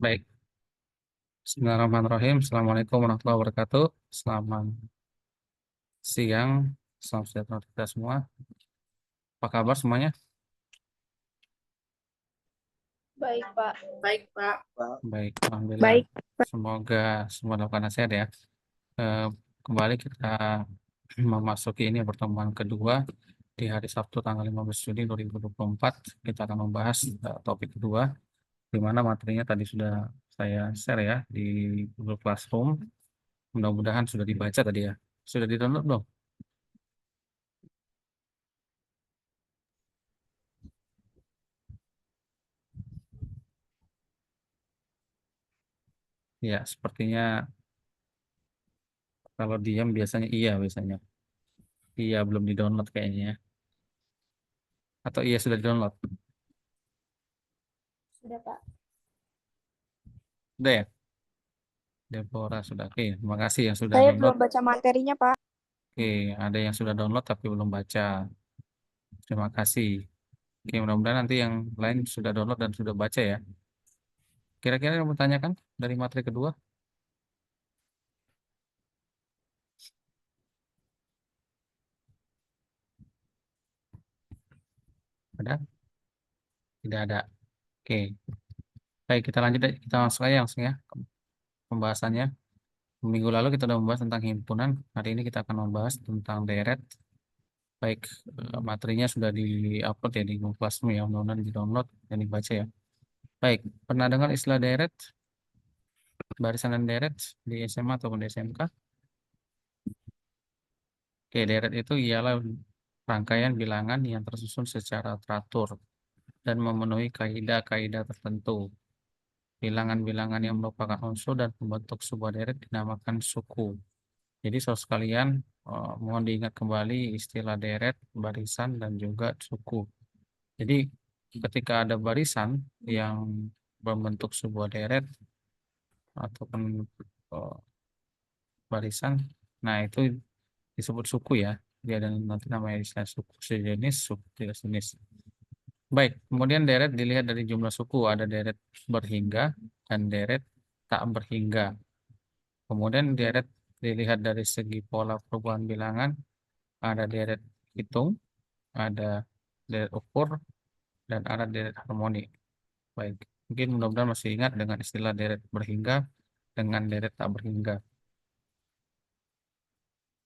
Baik, Bismillahirrahmanirrahim. Assalamualaikum warahmatullahi wabarakatuh. Selamat siang, selamat sejahtera untuk kita semua. Apa kabar semuanya? Baik, Pak. Baik, Pak. Baik, Alhamdulillah. Baik. Semoga semua dalam keadaan sehat ya. Eh, Kembali kita memasuki ini pertemuan kedua di hari Sabtu tanggal 15 Juni 2024. Kita akan membahas topik kedua, di mana materinya tadi sudah saya share ya di Google Classroom. Mudah-mudahan sudah dibaca tadi ya. Sudah di-download belum? Ya, sepertinya kalau diam biasanya iya biasanya. Iya belum di-download kayaknya ya. Atau iya sudah di-download. Sudah, Pak. Udah ya? Deborah sudah. Oke, terima kasih yang sudah Saya download. belum baca materinya, Pak. Oke, ada yang sudah download tapi belum baca. Terima kasih. Oke, mudah-mudahan nanti yang lain sudah download dan sudah baca ya. Kira-kira yang mau tanyakan dari materi kedua? Ada? Tidak ada. Oke, baik kita lanjut deh. Kita langsung ya ke pembahasannya. Minggu lalu kita sudah membahas tentang himpunan. Hari ini kita akan membahas tentang deret. Baik, materinya sudah di-upload ya di Google Classroom ya, mudah-mudahan di-download dan dibaca ya. Baik, pernah dengar istilah deret, barisan dan deret di SMA ataupun di SMK? Oke, deret itu ialah rangkaian bilangan yang tersusun secara teratur dan memenuhi kaidah-kaidah tertentu. Bilangan-bilangan yang merupakan unsur dan pembentuk sebuah deret dinamakan suku. Jadi, saudara sekalian, mohon diingat kembali istilah deret, barisan, dan juga suku. Jadi ketika ada barisan yang membentuk sebuah deret ataupun eh, barisan, nah itu disebut suku ya. Dia ada nanti namanya istilah suku sejenis, suku tidak sejenis. Baik, kemudian deret dilihat dari jumlah suku, ada deret berhingga dan deret tak berhingga. Kemudian deret dilihat dari segi pola perubahan bilangan, ada deret hitung, ada deret ukur, dan ada deret harmoni. Baik, mungkin mudah-mudahan masih ingat dengan istilah deret berhingga dengan deret tak berhingga,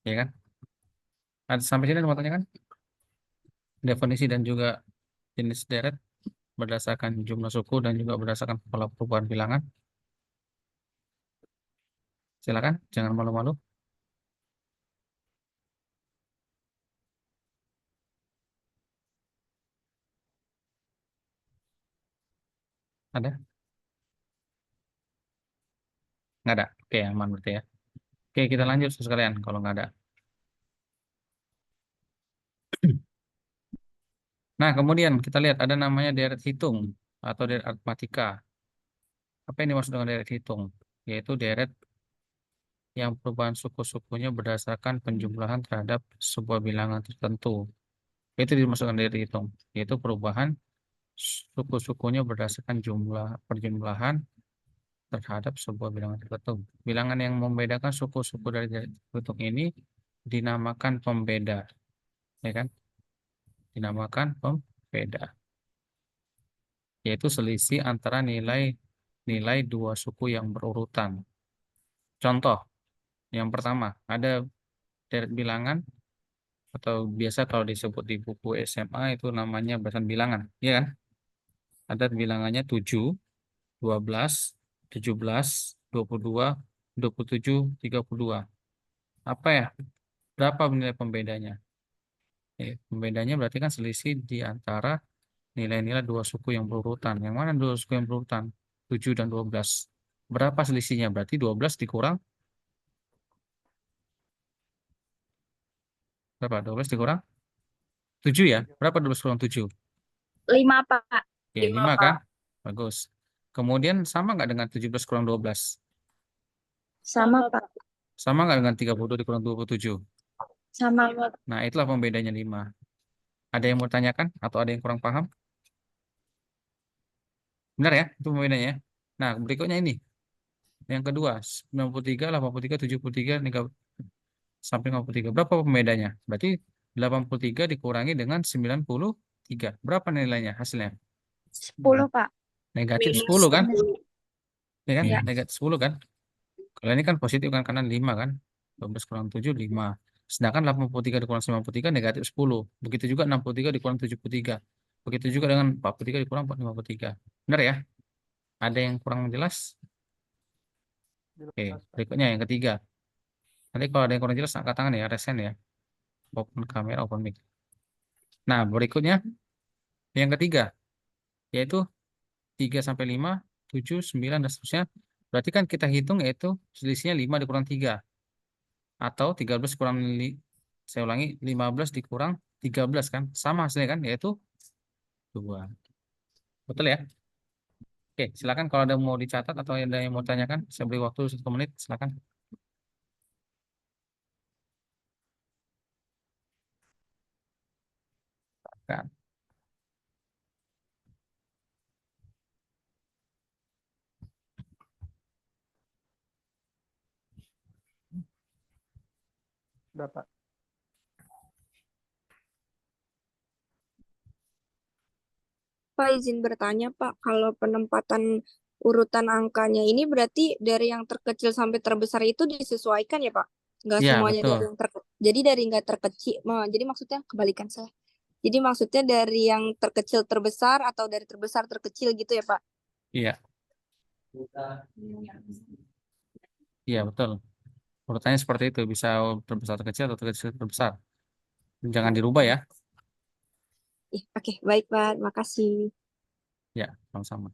ya kan? Ada sampai sini ada mau tanya kan? Definisi dan juga jenis deret berdasarkan jumlah suku dan juga berdasarkan pola perubahan bilangan. Silakan, jangan malu-malu. Ada? Nggak ada? Oke, aman berarti ya. Oke, kita lanjut sekalian kalau nggak ada. Nah, kemudian kita lihat ada namanya deret hitung atau deret aritmatika. Apa yang dimaksud dengan deret hitung? Yaitu deret yang perubahan suku-sukunya berdasarkan penjumlahan terhadap sebuah bilangan tertentu. Itu dimasukkan dari hitung, yaitu perubahan suku-sukunya berdasarkan jumlah perjumlahan terhadap sebuah bilangan tertentu. Bilangan yang membedakan suku-suku dari hitung ini dinamakan pembeda, ya kan? Dinamakan pembeda, yaitu selisih antara nilai dua suku yang berurutan. Contoh, yang pertama ada deret bilangan atau biasa kalau disebut di buku SMA itu namanya barisan bilangan, ya kan? Ada bilangannya 7, 12, 17, 22, 27, 32. Apa ya? Berapa nilai pembedanya? Pembedanya berarti kan selisih di antara nilai-nilai dua suku yang berurutan. Yang mana dua suku yang berurutan? 7 dan 12. Berapa selisihnya? Berarti 12 dikurang berapa? 12 dikurang 7 ya? Berapa 12 kurang 7? 5, Pak. Ya, 5 kan? Bagus. Kemudian sama nggak dengan 17 kurang 12? Sama, Pak. Sama nggak dengan 32 dikurang 27? Sama, Pak. Nah, itulah pembedanya 5. Ada yang mau tanyakan atau ada yang kurang paham? Benar ya? Itu pembedanya ya? Nah, berikutnya ini. Yang kedua, 93, 83, 73, sampai 53. Berapa pembedanya? Berarti 83 dikurangi dengan 93. Berapa nilainya hasilnya? 10, Pak. Negatif Minus 10 kan? 10. Ya kan? Ya. Negatif 10 kan? Kalau ini kan positif kan karena 5 kan? 12 kurang 7, 5. Sedangkan 83 dikurang 93 negatif 10. Begitu juga 63 dikurang 73. Begitu juga dengan 43 dikurang 53. Benar ya? Ada yang kurang jelas? Oke, berikutnya yang ketiga. Nanti kalau ada yang kurang jelas angkat tangan ya, resen ya. Open kamera, open mic. Nah, berikutnya yang ketiga yaitu 3 sampai 5, 7, 9 dan seterusnya. Berarti kan kita hitung yaitu selisihnya 5 dikurang 3 atau 13 kurang saya ulangi 15 dikurang 13 kan? Sama hasilnya kan yaitu 2. Betul ya? Oke, silakan kalau ada mau dicatat atau ada yang mau tanyakan, saya beri waktu 1 menit, silakan. Kan. Dapat. Pak, izin bertanya, Pak. Kalau penempatan urutan angkanya ini berarti dari yang terkecil sampai terbesar itu disesuaikan ya, Pak? Nggak Ya, semuanya betul. dari yang terkecil. Jadi dari nggak terkecil, jadi maksudnya kebalikan saya. Jadi maksudnya dari yang terkecil terbesar atau dari terbesar terkecil gitu ya, Pak? Iya, iya betul. Urutannya seperti itu, bisa terbesar terkecil atau terkecil terbesar. Jangan dirubah ya. Oke, baik, Pak. Makasih. Ya, sama-sama.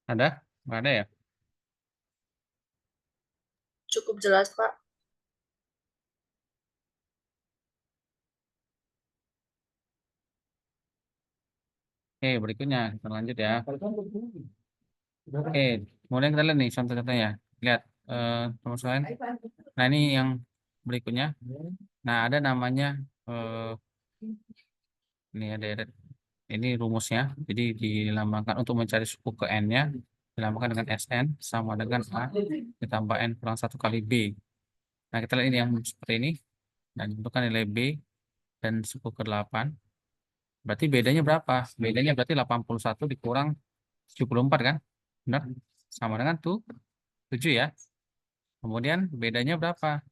Ada? Nggak ada ya? Cukup jelas, Pak. Oke, berikutnya kita lanjut ya. Oke, kemudian kita lihat nih contoh-contohnya. Lihat, teman sekalian. Nah, ini yang berikutnya. Nah, ada namanya, ini ada ini rumusnya. Jadi dilambangkan untuk mencari suku ke N-nya. Dilambangkan dengan SN sama dengan A ditambah N kurang 1 kali B. Nah, kita lihat ini yang seperti ini. Dan ditentukan nilai B dan suku ke-8. Berarti bedanya berapa? Bedanya berarti 81 dikurang 74 kan? Benar? Sama dengan tuh 7 ya. Kemudian bedanya berapa?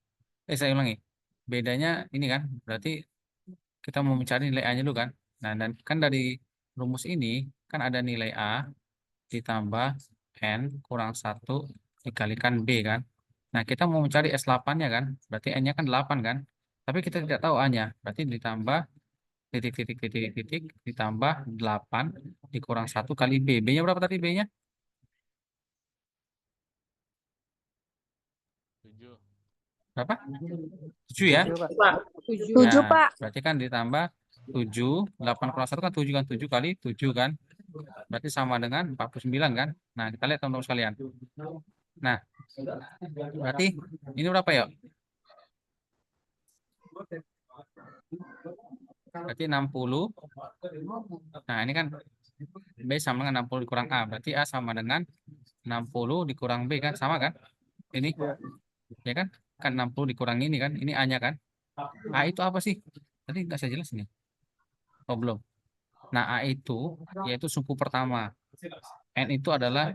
Saya ulangi. Bedanya ini kan, berarti kita mau mencari nilai A-nya dulu kan. Nah, dan kan dari rumus ini kan ada nilai A ditambah N kurang 1 dikalikan B kan. Nah, kita mau mencari S8-nya kan. Berarti N-nya kan 8 kan. Tapi kita tidak tahu A-nya. Berarti ditambah titik titik titik titik ditambah 8 dikurang 1 kali B. B-nya berapa tadi B-nya? 7. Berapa? 7 ya? 7, Pak. Pak. Ya, 7, Pak. berarti kan ditambah 7, 8 kurang 1 kan 7 kan, 7 kali 7 kan. Berarti sama dengan 49 kan. Nah, kita lihat teman-teman sekalian. Nah, berarti ini berapa ya? Berarti 60. Nah, ini kan B sama dengan 60 dikurang A. Berarti A sama dengan 60 dikurang B kan, sama kan? Ini, ya kan? Kan 60 dikurangi ini kan? Ini A-nya kan? A itu apa sih? Tadi nggak saya jelasin ya? Oh, belum. Nah, A itu yaitu suku pertama. N itu adalah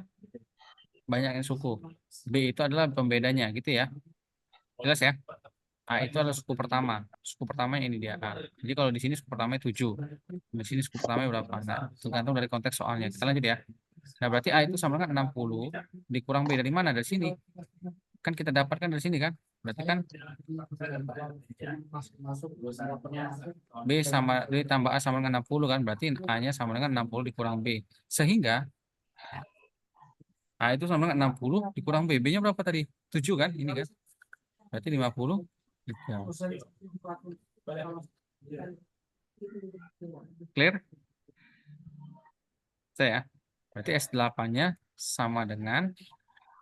banyaknya suku. B itu adalah pembedanya, gitu ya. Jelas ya? A itu adalah suku pertama. Suku pertama ini dia A. Jadi kalau di sini suku pertama 7. Di sini suku pertama berapa? Nah, tergantung dari konteks soalnya. Kita lanjut ya. Nah, berarti A itu sama dengan 60 dikurang B dari mana? Dari sini. Kan kita dapatkan dari sini kan? Berarti kan B sama ditambah A sama dengan 60 kan? Berarti A-nya sama dengan 60 dikurang B. Sehingga A itu sama dengan 60 dikurang B. B-nya berapa tadi? 7 kan? Ini kan? Berarti 50. Clear? Saya. Berarti S8-nya sama dengan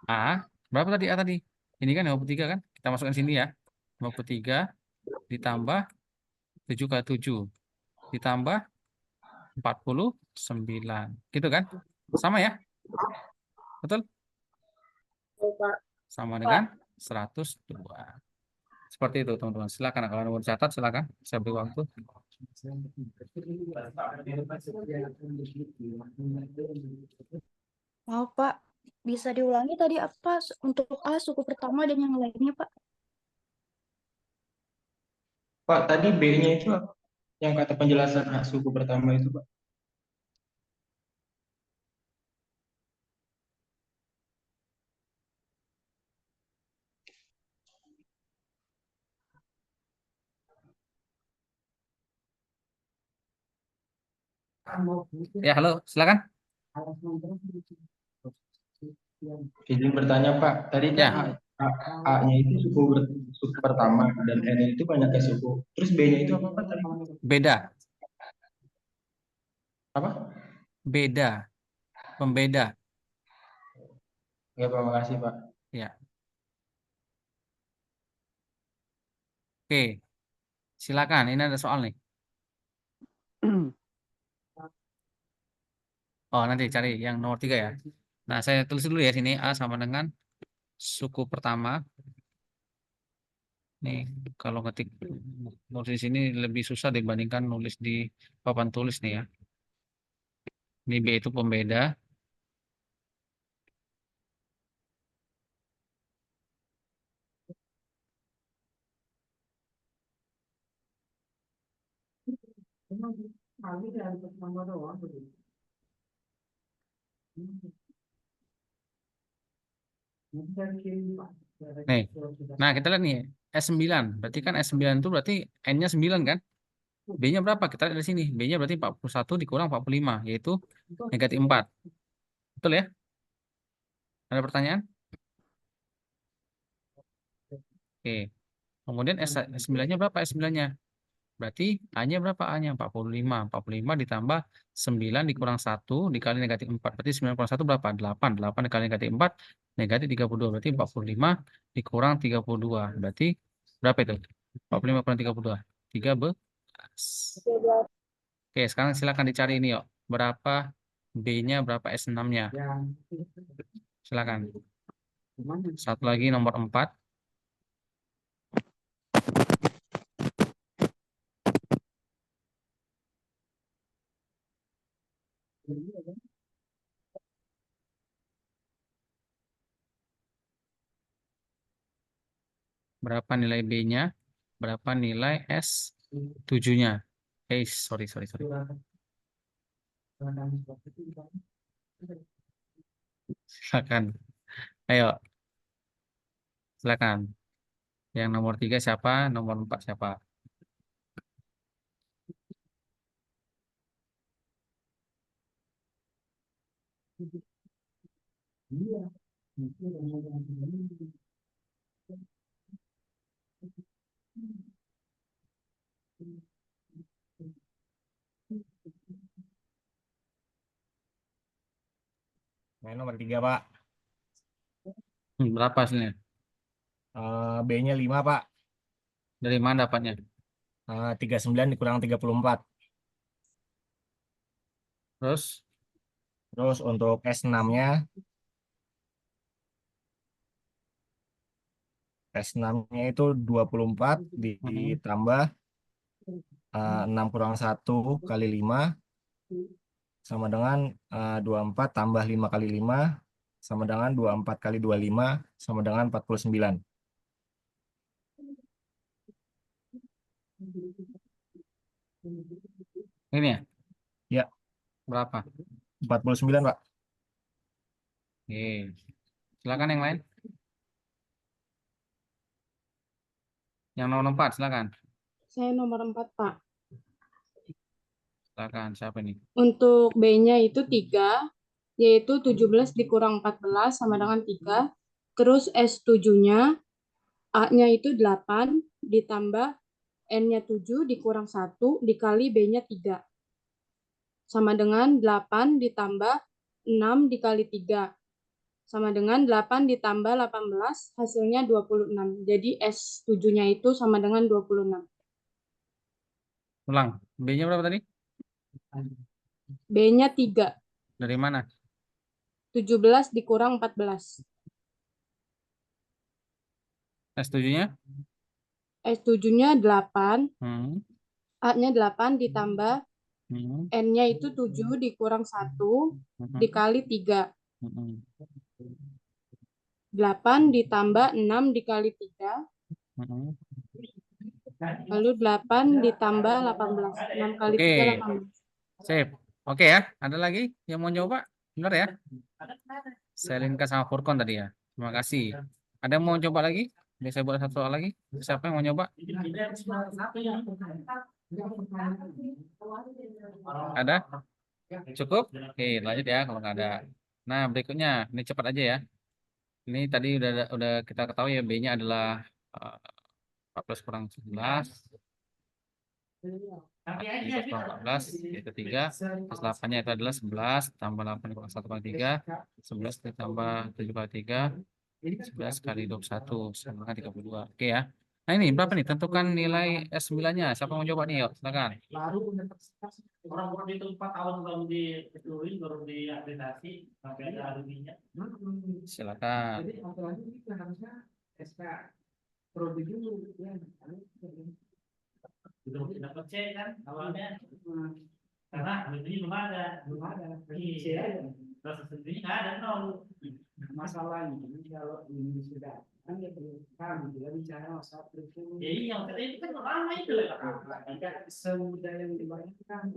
A. Berapa tadi A tadi? Ini kan 53 kan? Kita masukkan sini ya. 53 ditambah 7 kali 7 ditambah 49. Gitu kan? Sama ya? Betul? Pak. Sama Pak. dengan 102. Seperti itu teman-teman. Silakan kalau mau catat silakan. Saya beri waktu. Maaf, Pak. Bisa diulangi tadi apa untuk A suku pertama dan yang lainnya, Pak? Pak, tadi B-nya itu apa? Yang kata penjelasan hak suku pertama itu, Pak. Ya, halo, silakan. Izin bertanya, Pak. Tadi kan Ya, A-nya itu suku pertama dan N itu banyaknya suku. Terus B-nya itu apa, Pak? Tadi? beda, Apa? beda, pembeda. Oke, Pak. Makasih, Pak. Ya, oke. Silakan. Ini ada soal nih. Oh, nanti cari yang nomor 3 ya. Nah, saya tulis dulu ya sini A sama dengan suku pertama. Nih, kalau ngetik nulis di sini lebih susah dibandingkan nulis di papan tulis nih ya. Ini B itu pembeda. Nih, nah kita lihat nih S9. Berarti kan S9 itu berarti N-nya 9 kan? B-nya berapa? Kita lihat di sini. B-nya berarti 41 dikurang 45, yaitu negatif 4. Betul ya? Ada pertanyaan? Oke. Kemudian S9-nya berapa S9-nya? Berarti A-nya berapa A-nya? 45. 45 ditambah 9 dikurang 1 dikali negatif 4. Berarti 9 kurang 1 berapa? 8. 8 dikali negatif 4 negatif 32. Berarti 45 dikurang 32. Berarti berapa itu? 45 kurang 32. 13. Oke, sekarang silakan dicari ini yuk. Berapa B-nya, berapa S6-nya? Silakan. Satu lagi nomor 4. Berapa nilai B-nya? Berapa nilai S7-nya? Sorry, sorry, sorry. Silakan. Ayo, silakan. Yang nomor 3 siapa? Nomor 4 siapa? Yang nomor 3, Pak. Berapa hasilnya? B-nya 5, Pak. Dari mana dapatnya? 39 dikurang 34. Terus, Terus untuk S6-nya S6-nya itu 24 ditambah 6 kurang 1 kali 5 sama dengan 24 tambah 5 kali 5 sama dengan 24 kali 25 sama dengan 49. Ini ya? Ya, Berapa? 49, Pak. Oke. Silakan yang lain. Yang nomor 4, silakan. Saya nomor 4, Pak. Silakan, siapa ini? Untuk B-nya itu 3, yaitu 17 dikurang 14 sama dengan 3. Terus S7-nya, A-nya itu 8, ditambah N-nya 7 dikurang 1, dikali B-nya 3. Sama dengan 8 ditambah 6 dikali 3. Sama dengan 8 ditambah 18, hasilnya 26. Jadi S7-nya itu sama dengan 26. Ulang. B-nya berapa tadi? B-nya 3, Dari mana? 17 dikurang 14. S7-nya? S7-nya 8, Hmm. A-nya 8 ditambah Hmm. N-nya itu 7 dikurang 1 Hmm. dikali 3. Hmm. 8 ditambah 6 dikali 3, Hmm. lalu 8 ditambah 18. 6 kali 3, Oke. 18. Sip. Oke ya. Ada lagi yang mau nyoba? Benar ya? Selinka sama Furkon tadi ya. Terima kasih. Ada yang mau coba lagi? Bisa buat satu soal lagi? Siapa yang mau nyoba? Ada? Cukup? Oke, lanjut ya kalau nggak ada. Nah, berikutnya ini cepat aja ya. Ini tadi udah kita ketahui ya, B-nya adalah 14 kurang 11. 14 kurang 14 yaitu 3. Terus 8-nya itu adalah 11 tambah 8 kurang 1 kali 3. 11 ditambah 7 kali 3. 11 kali 21 sama dengan 32. Oke ya. Nah ini berapa nih? Tentukan nilai S9-nya. Siapa mau coba nih? Yuk, silakan. Orang-orang itu 4 tahun baru dikeluarin, baru diakreditasi sampai ada alumninya. Silakan. Jadi apalagi kita harusnya SK prodi dulu ya. Belum dapat C kan awalnya. Karena alumni belum ada. Iya. Terus sendiri nggak ada nol. Masalahnya kalau ini sudah kan ya kami juga bicara masalah kurikulum. Ya iya, katanya itu kan lama itu lah. Tidak semudah yang dibayangkan.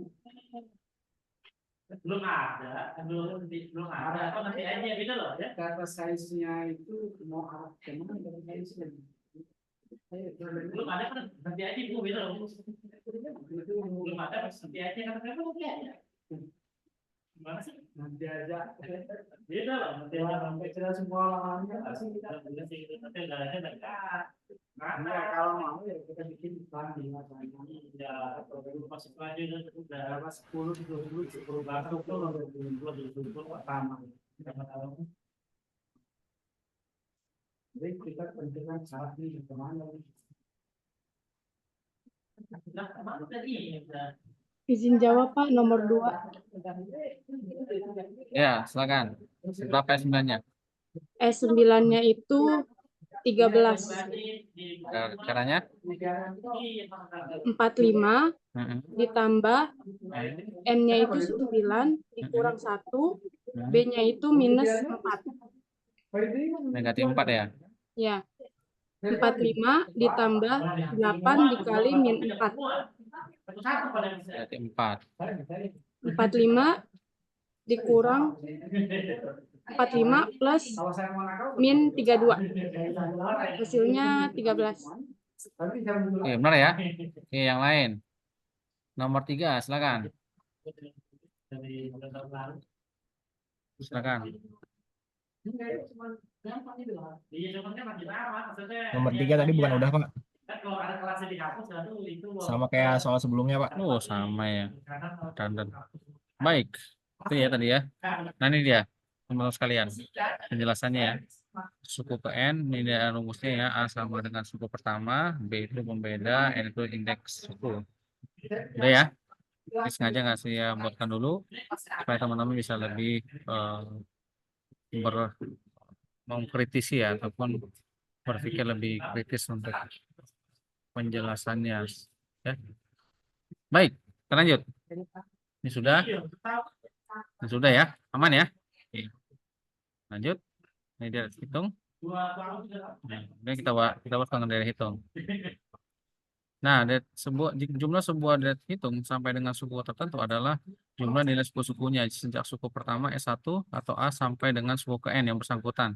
Belum ada. Atau nanti aja gitu loh ya. Data size-nya itu mau arah kemana dari size-nya? Belum ada kan nanti aja bu gitu loh. Belum ada nanti aja kata siapa nanti aja. Gimana sih? Nanti aja. Beda loh nanti aja. Sampai kita semua orangnya pasti kita. Nanti udah ada enggak. Nah, kalau mau ya kita bikin plan di masanya. Ya, program masuk aja udah Berapa 10 baru tuh pertama. Jadi kita tentukan saat ini kemana. Izin jawab, Pak, nomor 2. Ya, silakan. Berapa S9-nya? S9-nya itu 13. Caranya? 45 Hmm. ditambah N-nya itu 9 dikurang 1, B-nya itu minus 4. Negatif 4 ya? Ya. 45 ditambah 8 dikali min 4. Negatif 4. 45 dikurang 45 plus min 32. Hasilnya 13. Oke, benar ya? Oke, yang lain. Nomor 3, silakan. Silakan. Nomor 3 tadi bukan udah, Pak? Sama kayak soal sebelumnya, Pak. Oh, sama ya. Dan. Baik. Itu ya tadi ya. Nah, ini dia. Teman-teman sekalian. Penjelasannya ya. Suku ke N, ini dia rumusnya ya. A sama dengan suku pertama, B itu pembeda, N itu indeks suku. Udah ya. Ini sengaja nggak saya buatkan dulu supaya teman-teman bisa lebih mengkritisi ya ataupun berpikir lebih kritis untuk penjelasannya. Ya. Baik, kita lanjut. Ini sudah. Ini sudah ya, aman ya. Oke. Lanjut. Ini deret hitung. Nah, kemudian kita buat dengan deret hitung. Nah, jumlah sebuah deret hitung sampai dengan suku tertentu adalah jumlah nilai suku-sukunya sejak suku pertama S1 atau A sampai dengan suku ke N yang bersangkutan.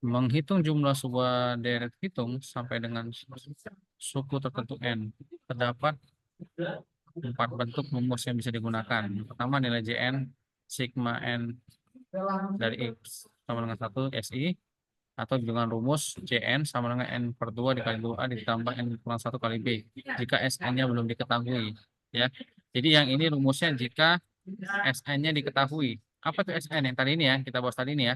Menghitung jumlah sebuah deret hitung sampai dengan suku tertentu N. Terdapat 4 bentuk rumus yang bisa digunakan. Yang pertama nilai JN sigma N dari X sama dengan 1 SI, atau dengan rumus JN sama dengan N/2 dikali 2A ditambah N+1 kali B jika SN-nya belum diketahui, ya. Jadi yang ini rumusnya jika SN-nya diketahui. Apa tuh SN yang tadi ini ya, kita bahas tadi ini ya,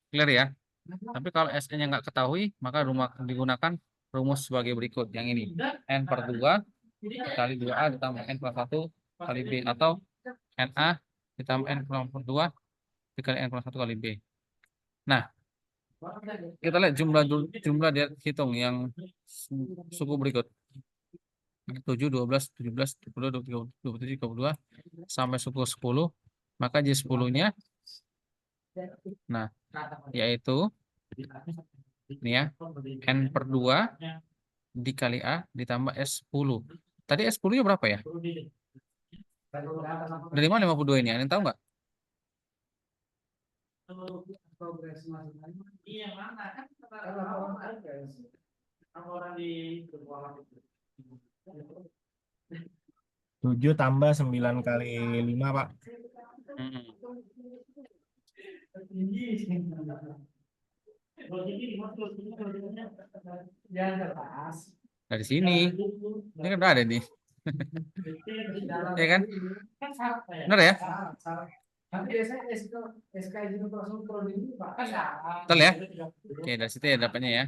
clear ya. Tapi kalau SN-nya nggak ketahui, maka digunakan rumus sebagai berikut. Yang ini N/2 kali 2A ditambah N+1 kali B, atau NA ditambah N+2 dikali N+1 kali B. Nah, kita lihat jumlah deret hitung yang suku berikut. 7, 12, 17, 22, 23, 27, 32 sampai suku 10. Maka J10-nya nah yaitu ini ya, N/2 dikali A ditambah S10. Tadi S10-nya berapa ya? Dari mana 52 ini? Ada yang tahu nggak? Progres masing-masing. Iya, mana kan orang di bawah itu. 7 tambah 9 kali 5, Pak. Dari sini. Ini kan udah ada nih. Ya kan? Benar ya? Tapi biasanya SK itu langsung prodi ini, Pak. Betul ya? Oke, dari situ ya dapatnya ya.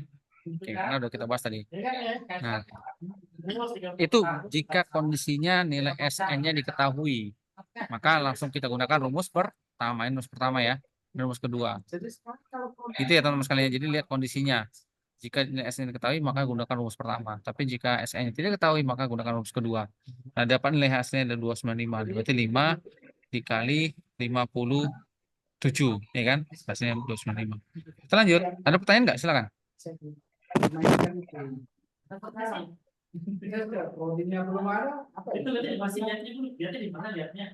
Oke, karena udah kita bahas tadi. Nah, itu jika kondisinya nilai SN-nya diketahui, maka langsung kita gunakan rumus pertama. Ini rumus pertama ya. Ini rumus kedua. Itu ya teman-teman sekalian. Jadi lihat kondisinya. Jika nilai SN diketahui, maka gunakan rumus pertama. Tapi jika SN-nya tidak diketahui, maka gunakan rumus kedua. Nah, dapat nilai hasilnya ada 295. Berarti 5 dikali 57, ya kan? Hasilnya 295. Kita lanjut. Ada pertanyaan nggak? Silakan. Prodinya belum ada. Apa Itu masih lihatnya dulu, lihatnya di mana lihatnya?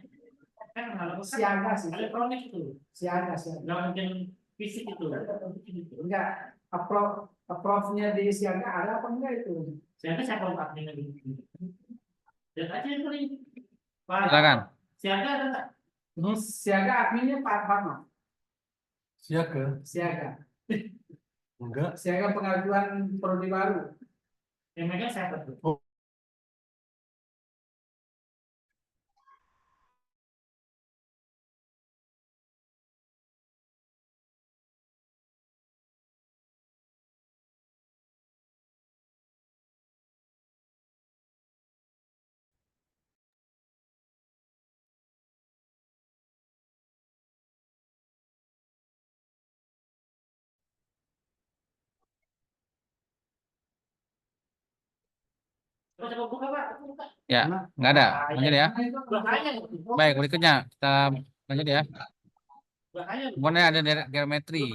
Kan kalau siaga sih. elektronik itu, Siaga. nggak mungkin fisik itu. Enggak. Approve-nya di siaga ada apa enggak itu? Siapa siapa ungkapnya gitu? Lihat aja itu nih. Pak, Silakan. siaga ada nggak? Siaga adminnya Pak Farma. Siaga. Enggak. Siaga pengajuan prodi baru. Yang megang siapa tuh? Coba buka, Pak. Buka. Ya, nggak ada. Lanjut ya. Belakangnya. Baik, berikutnya kita lanjut ya. Belakangnya. Kemudian ada deret geometri.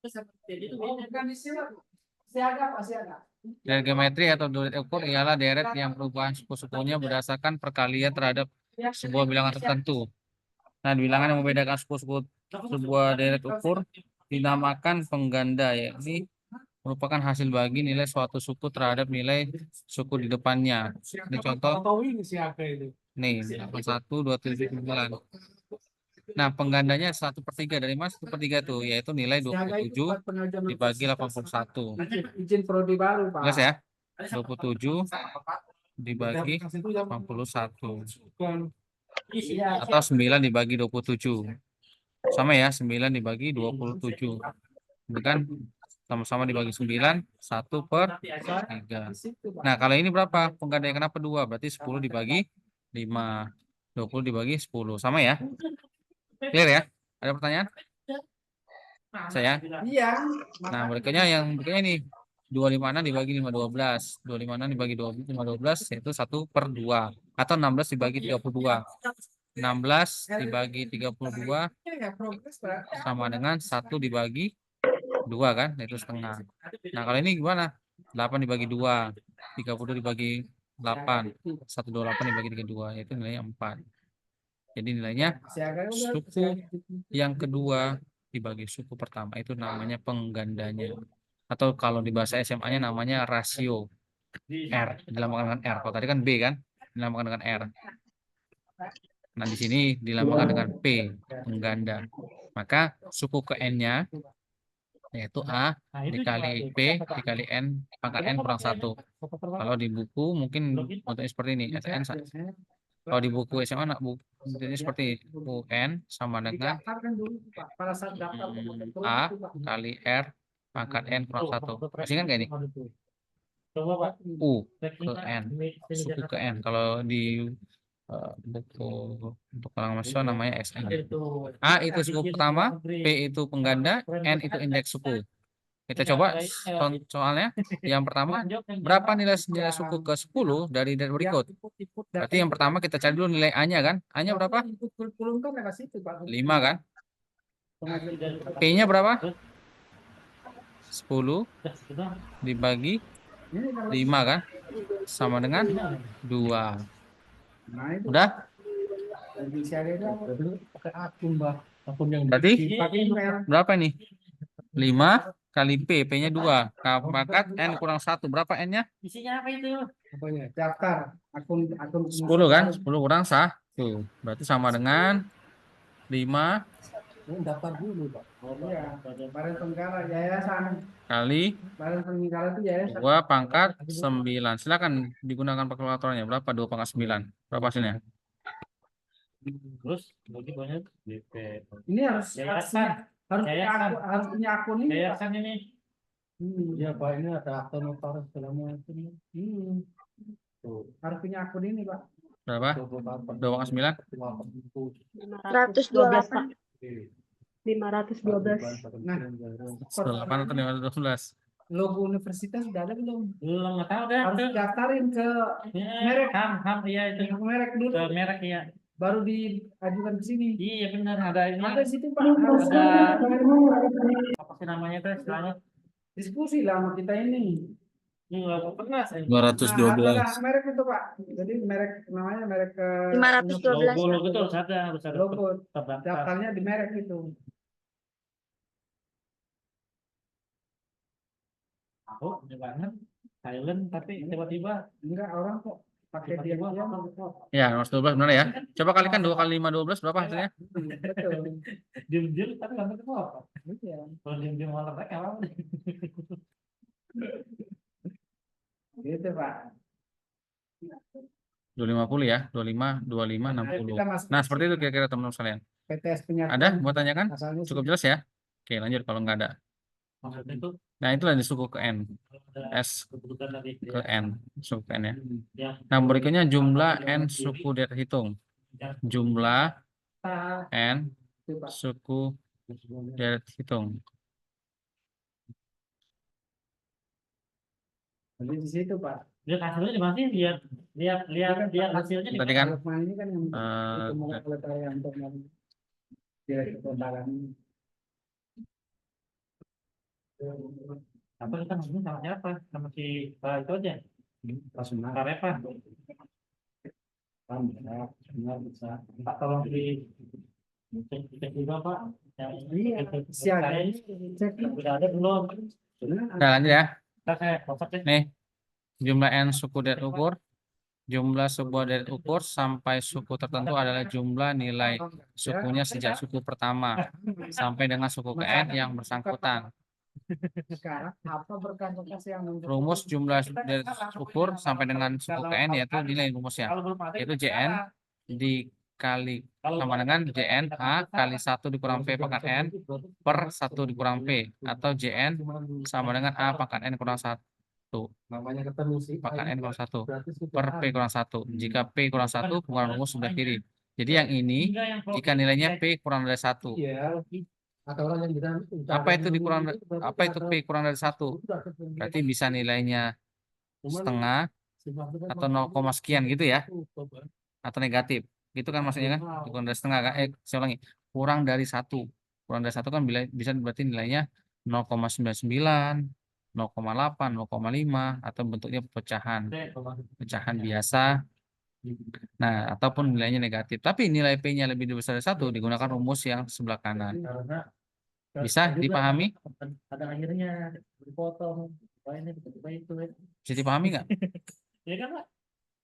Jadi itu Bukan di sini. Siaga Pak, siaga. Deret geometri atau deret ukur ialah deret yang perubahan suku-sukunya berdasarkan perkalian terhadap sebuah bilangan tertentu. Nah, bilangan yang membedakan suku-suku sebuah deret ukur dinamakan pengganda, yakni merupakan hasil bagi nilai suatu suku terhadap nilai suku di depannya. Ini contoh. ini siaga itu. Nih, 1, 2, 7, 9. Nah, penggandanya 1/3. Dari mana 1/3 tuh? Yaitu nilai 27 dibagi 81. Izin prodi baru, Pak. Jelas ya? 27 dibagi 81. Atau 9 dibagi 27. Sama ya, 9 dibagi 27. Itu kan sama-sama dibagi 9, 1/3. Nah, kalau ini berapa? Penggandanya kenapa 2? Berarti 10 dibagi 5. 20 dibagi 10. Sama ya? Clear ya? Ada pertanyaan? Saya. Iya. Nah, berikutnya yang berikutnya nih. 256 dibagi 512. 256 dibagi 512 yaitu 1/2. Atau 16 dibagi 32. 16 dibagi 32 sama dengan 1 dibagi 2 kan, yaitu setengah. Nah, kalau ini gimana? 8 dibagi 2, 32 dibagi 8, 128 dibagi 32, yaitu nilainya 4. Jadi nilainya suku yang kedua dibagi suku pertama itu namanya penggandanya. Atau kalau di bahasa SMA-nya namanya rasio. R, dilambangkan dengan R. Kalau tadi kan B kan, dilambangkan dengan R. Nah, di sini dilambangkan dengan P, pengganda. Maka suku ke N-nya yaitu A dikali P dikali N pangkat N kurang 1. Kalau di buku mungkin bentuknya seperti ini. SN. Kalau di buku SMA bentuknya seperti UN sama dengan A kali R pangkat N kurang 1. Masih ingat nggak ini? U ke N, suku ke N. Kalau di buku untuk orang mahasiswa namanya SN. A itu suku pertama, P itu pengganda, N itu indeks suku. Kita coba soalnya. Yang pertama, berapa nilai suku ke 10 dari berikut? Berarti yang pertama kita cari dulu nilai A-nya kan? A-nya berapa? 5 kan? P-nya berapa? 10 dibagi 5 kan? Sama dengan 2. Udah? Berarti berapa nih? 5 kali P, P-nya 2. Pangkat N kurang 1. Berapa N-nya? Isinya apa itu? Daftar akun 10 kan? 10 kurang 1. Berarti sama dengan 5 daftar dulu, Pak. Iya, Badan Penggala Yayasan. kali Badan Penggala itu yayasan. 2 pangkat 9. Silakan digunakan kalkulatornya. Berapa 2 pangkat 9? Berapa hasilnya? Terus bagi banyak DP. Ini harus punya akun ini, Pak. Yayasan ini. Iya, Pak, ini ada akte notaris segala macam. Harus punya akun ini, Pak. Berapa? 2 pangkat 9? 128. 512. Nah, 8 atau 512? logo universitas sudah ada belum? Belum nggak tahu dah. Harus daftarin ke merek. Ham iya itu. Ke merek dulu. Ke merek ya. Baru diajukan ke sini. Iya benar ada ini. Ada di situ, Pak. Harus Ada. ada. Apa sih namanya itu istilahnya? Diskusi lah sama kita ini. Nggak pernah saya. 212. Nah, ada merek itu, Pak. Jadi merek namanya merek 512. Logo itu harus ada logo. terdaftar. Daftarnya di merek itu. Aku banget Thailand tapi tiba-tiba Enggak, orang kok pakai dia. Ya, nomor 12 benar ya. Coba kalikan 2 kali 5 12 berapa hasilnya? Betul. diem-diem tapi nggak ketemu apa. Iya. Kalau diem-diem malah mereka apa? Gitu, Pak. 250 ya. 25, 25, 60. Kita masuk Nah, seperti itu kira-kira teman-teman sekalian. PTS penyataan. Ada mau tanyakan? Asalnya Cukup jelas ya? Oke, lanjut kalau nggak ada. Maksudnya itu Nah, itulah di suku ke N. ada S keputusan dari ke N. Suku ke N ya. ya. Nah, berikutnya jumlah N suku deret hitung. Jumlah N suku deret hitung. Jadi di situ, Pak. Lihat hasilnya di mana sih? Lihat hasilnya di Tadi mana? kan Lukman ini kan yang ditemukan oleh saya untuk direktur kondangan. Apa kita ngomong sama siapa? Sama si Pak itu aja. Rasional. Pak Repa. Bisa. Pak tolong di cek juga Pak. Iya, siapa ini? Cek. Udah ada belum? Nah, lanjut ya. Saya kosak ya. Nih, jumlah N suku deret ukur. Jumlah sebuah deret ukur sampai suku tertentu adalah jumlah nilai sukunya sejak suku pertama sampai dengan suku ke N yang bersangkutan. Sekarang apa berkas-berkas yang Rumus jumlah deret ukur sampai dengan suku ke N yaitu nilai rumusnya. Kalau belum ada Yaitu JN dikali sama dengan JN A kali 1 dikurang P pangkat N per 1 dikurang P. Atau JN sama dengan A pangkat N kurang 1 namanya ketemu sih. pangkat N kurang 1 per P kurang 1. Jika P kurang 1 penggunaan rumus sebelah kiri. Jadi yang ini jika nilainya P kurang dari 1. Iya. Atau orang yang bilang Apa itu apa itu P kurang dari 1? Berarti bisa nilainya setengah atau 0, sekian gitu ya, atau negatif. Itu kan maksudnya kan kurang dari setengah kan? Saya ulangi, kurang dari 1. Kurang dari 1 kan bisa berarti nilainya 0,99, 0,8, 0,5 atau bentuknya pecahan biasa. Nah, ataupun nilainya negatif. Tapi nilai P-nya lebih besar dari 1 digunakan rumus yang sebelah kanan. Bisa dipahami? Ada akhirnya dipotong, ini tiba-tiba itu. Bisa dipahami nggak? Ya kan Pak?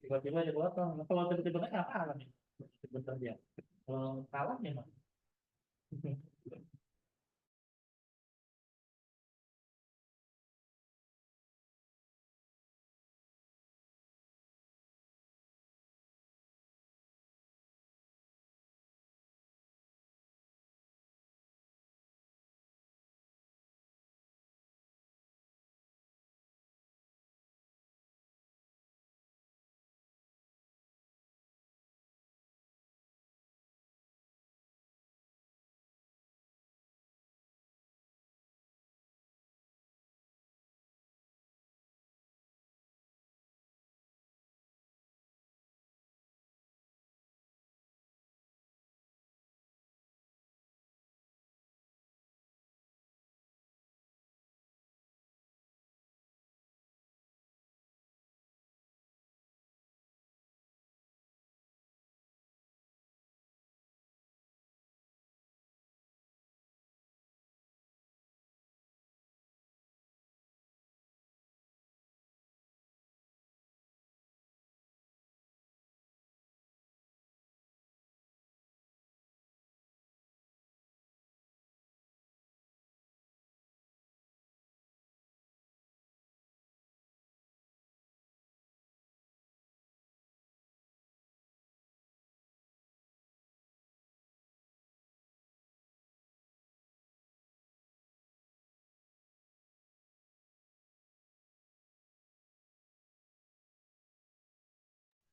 Tiba-tiba dipotong. Kalau tiba-tiba nggak kalah nih. Bentar dia. Kalau kalah memang.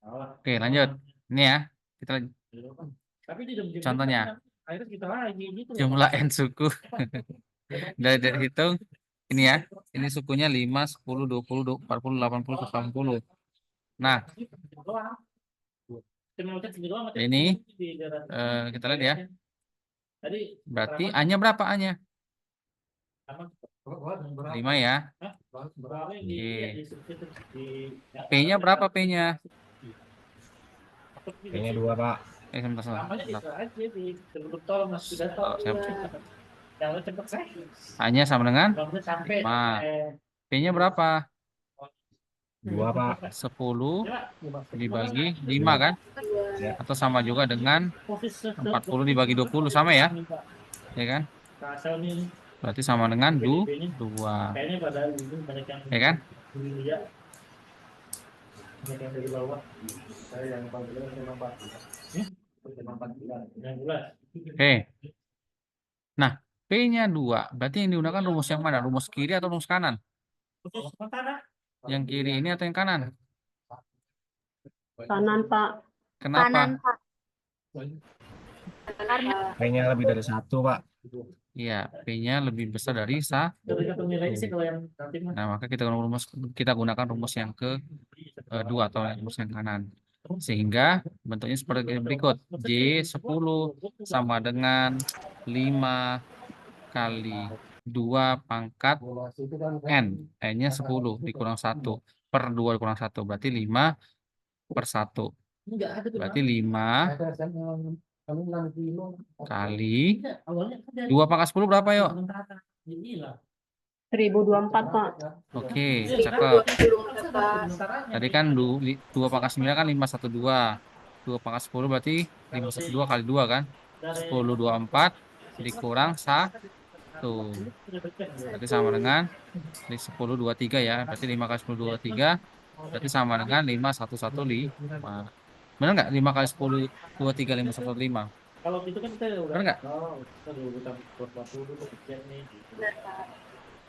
Oke, lanjut. Ini ya, kita Tapi di dalam contohnya. akhirnya kita lagi gitu. Jumlah N suku dari hitung ini ya. Ini sukunya 5, 10, 20, 40, 80, 90. Nah, ini kita lihat ya. Berarti A-nya berapa A-nya? 5 ya. P-nya berapa P-nya? P-nya 2, Pak. Sebentar. A-nya sama dengan 5. P-nya berapa? 2, Pak. 10 dibagi 5 kan? Atau sama juga dengan 40 dibagi 20 sama ya? Ya kan? Berarti sama dengan 2. Ya kan? Oke. Nah, P-nya 2. Berarti yang digunakan rumus yang mana? Rumus kiri atau rumus kanan? Yang kiri ini atau yang kanan? Kanan, Pak. Kenapa? Kanan, Pak. P-nya lebih dari 1, Pak. Iya, P-nya lebih besar dari 1. Nah, maka kita gunakan rumus yang ke-2 atau rumus yang kanan. Sehingga bentuknya seperti berikut. J 10 sama dengan 5 kali 2 pangkat N. N-nya 10 dikurang 1 per 2 dikurang 1. Berarti 5 per 1. Berarti 5 kali 2 pangkat 10 berapa yuk? 1024, Pak. Oke, cakep. Tadi kan 2 pangkat 9 kan 512. 2 pangkat 10 berarti 512 kali 2 kan? 10 24 dikurang 1. Berarti sama dengan 10 23 ya. Berarti 5 kali 10 23. Berarti sama dengan 5115. Benar nggak? 5 kali 10 23 5115. Kalau itu kan kita udah Benar nggak?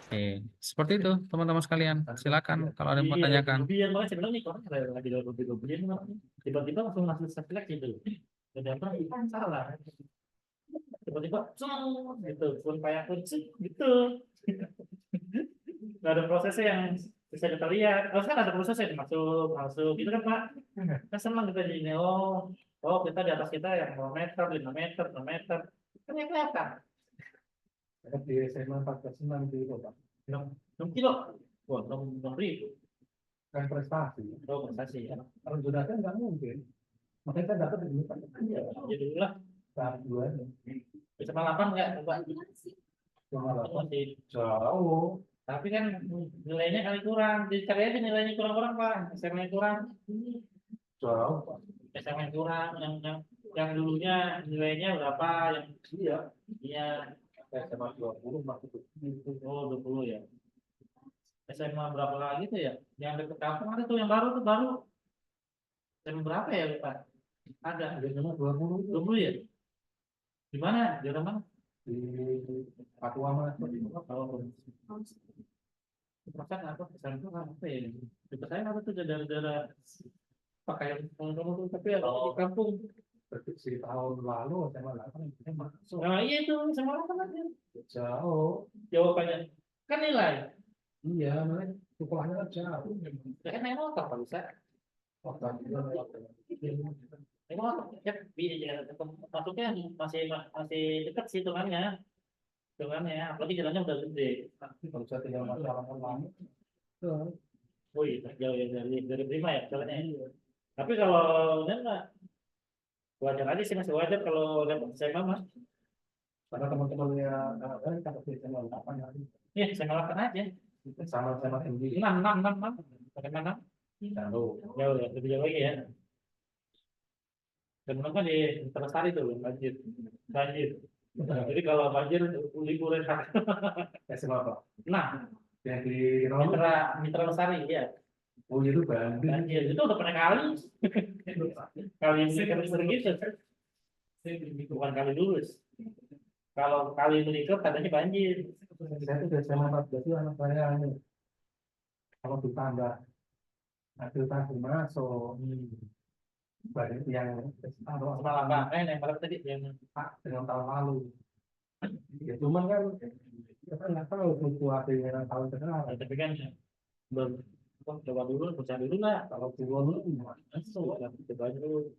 Oke, seperti itu teman-teman sekalian. Silakan kalau ada yang mau tanyakan. Biar makanya saya bilang nih orang ada lagi dalam lebih tiba-tiba langsung masuk seleksi dulu. Dan salah. tiba-tiba gitu, pun kayak kucing gitu. Nggak ada prosesnya yang bisa kita lihat. Harus kan ada prosesnya masuk, masuk gitu kan Pak. Kan senang kita jadi oh kita di atas kita yang 2 meter, 5 meter, 6 meter. Kan yang kelihatan. Di SMA 49 itu Pak. 6 kilo. Wah, 6 ribu. Kan prestasi. Oh, prestasi ya. Kalau sudah kan nggak mungkin. Makanya kan dapat di Pak. Ya, jadi dulu lah. Saat dua aja. Bisa 8 nggak? Coba. Cuma delapan. Masih. Jauh. Tapi kan nilainya kali kurang. Dicari aja nilainya kurang-kurang Pak. SMA kurang. Jauh Pak. SMA kurang. Yang dulunya nilainya berapa? Yang iya. SMA 20 masih itu. Oh, 20 ya. SMA berapa lagi tuh ya? Yang dekat kampung ada tuh yang baru tuh baru. SMA berapa ya Pak? Ada. SMA 20 20 ya? Di mana? Di mana? di Papua Mas. Oh, perasaan apa? Pesan itu apa ya? Di saya apa tuh daerah pakaian kamu tuh tapi ada di kampung. Prediksi tahun lalu SMA 8 masuk. Nah, iya itu sama apa aja. Jauh. Jawabannya kan nilai. Iya, makanya sekolahnya kan jauh. Ya kan naik motor Pak bisa. Oh, tadi kan Naik motor ya masuknya masih dekat sih hitungannya. Hitungannya, apalagi jalannya udah gede. kalau saya tinggal masalah lama. Oh iya, jauh ya dari Prima ya jalannya. Tapi kalau enggak wajar aja sih masih wajar kalau dapat SMA Mas. Karena teman-temannya kan kata SMA 8 hari. Iya, SMA 8 aja. Sama-sama tinggi. 6. Pakai 6. Jauh. Jauh ya, lebih jauh lagi ya. Dan kan di Terlestari tuh banjir. Jadi kalau banjir liburan SMA apa? nah Yang di Mitra Lestari ya. Oh itu banjir. Banjir itu udah pernah kali. Kali ini kan sering gitu. Bukan kali dulu. Kalau kali meningkat katanya banjir. Saya tuh dari SMA 14 itu anak saya kalau ditambah hasil tabung masuk banyak yang Malah apa? Yang malam tadi yang dengan tahun lalu. Ya cuman kan kita nggak tahu fluktuasi dengan tahun sekarang. tapi kan coba dulu, baca dulu lah. Kalau turun Masuk, coba dulu.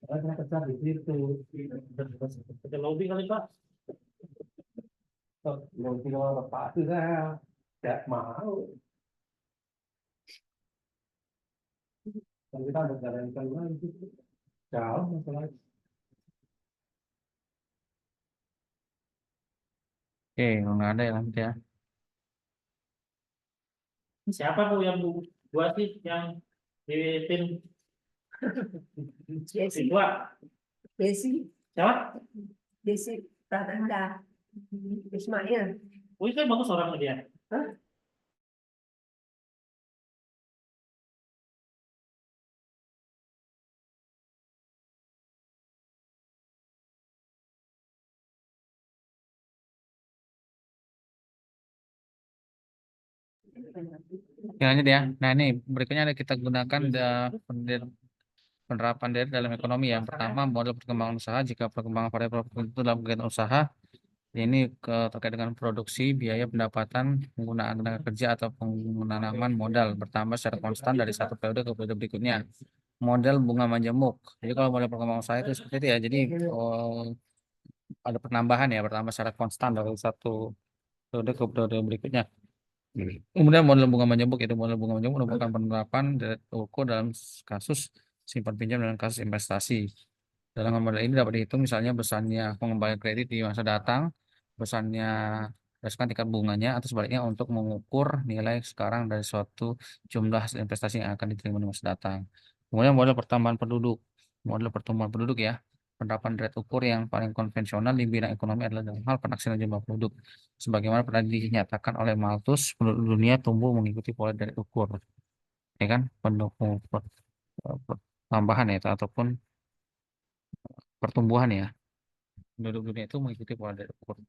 karena kejar di situ. Kita lobby kali Pak. Yang kilo lepas itu saya tidak mau. Dan kita ada jalan keluar itu jauh masalah. Oke, nggak ada ya nanti ya. Siapa Bu yang buat sih yang di tim siswa? Desi, Siapa? Desi Pratanda, Ismail. Oh itu kan bagus orang dia. Hah? Yang lanjut ya. Nah ini berikutnya ada kita gunakan penerapan dari dalam ekonomi ya. Pertama, model perkembangan usaha. Jika perkembangan variabel itu dalam kegiatan usaha, ini terkait dengan produksi, biaya, pendapatan, penggunaan tenaga kerja atau penanaman modal bertambah secara konstan dari satu periode ke periode berikutnya. Model bunga majemuk. Jadi kalau model perkembangan usaha itu seperti itu ya. Jadi ada penambahan ya, bertambah secara konstan dari satu periode ke periode berikutnya. Kemudian model bunga majemuk itu model bunga majemuk merupakan penerapan dari toko dalam kasus simpan pinjam dan kasus investasi. Dalam model ini dapat dihitung misalnya besarnya pengembalian kredit di masa datang, besarnya berdasarkan tingkat bunganya atau sebaliknya untuk mengukur nilai sekarang dari suatu jumlah hasil investasi yang akan diterima di masa datang. Kemudian model pertambahan penduduk, model pertumbuhan penduduk ya. Penerapan rate ukur yang paling konvensional di bidang ekonomi adalah dalam hal penaksiran jumlah penduduk. Sebagaimana pernah dinyatakan oleh Malthus, penduduk dunia tumbuh mengikuti pola rate ukur. Ya kan? Pendukung tambahan ya ataupun pertumbuhan ya. Penduduk dunia itu mengikuti pola rate ukur.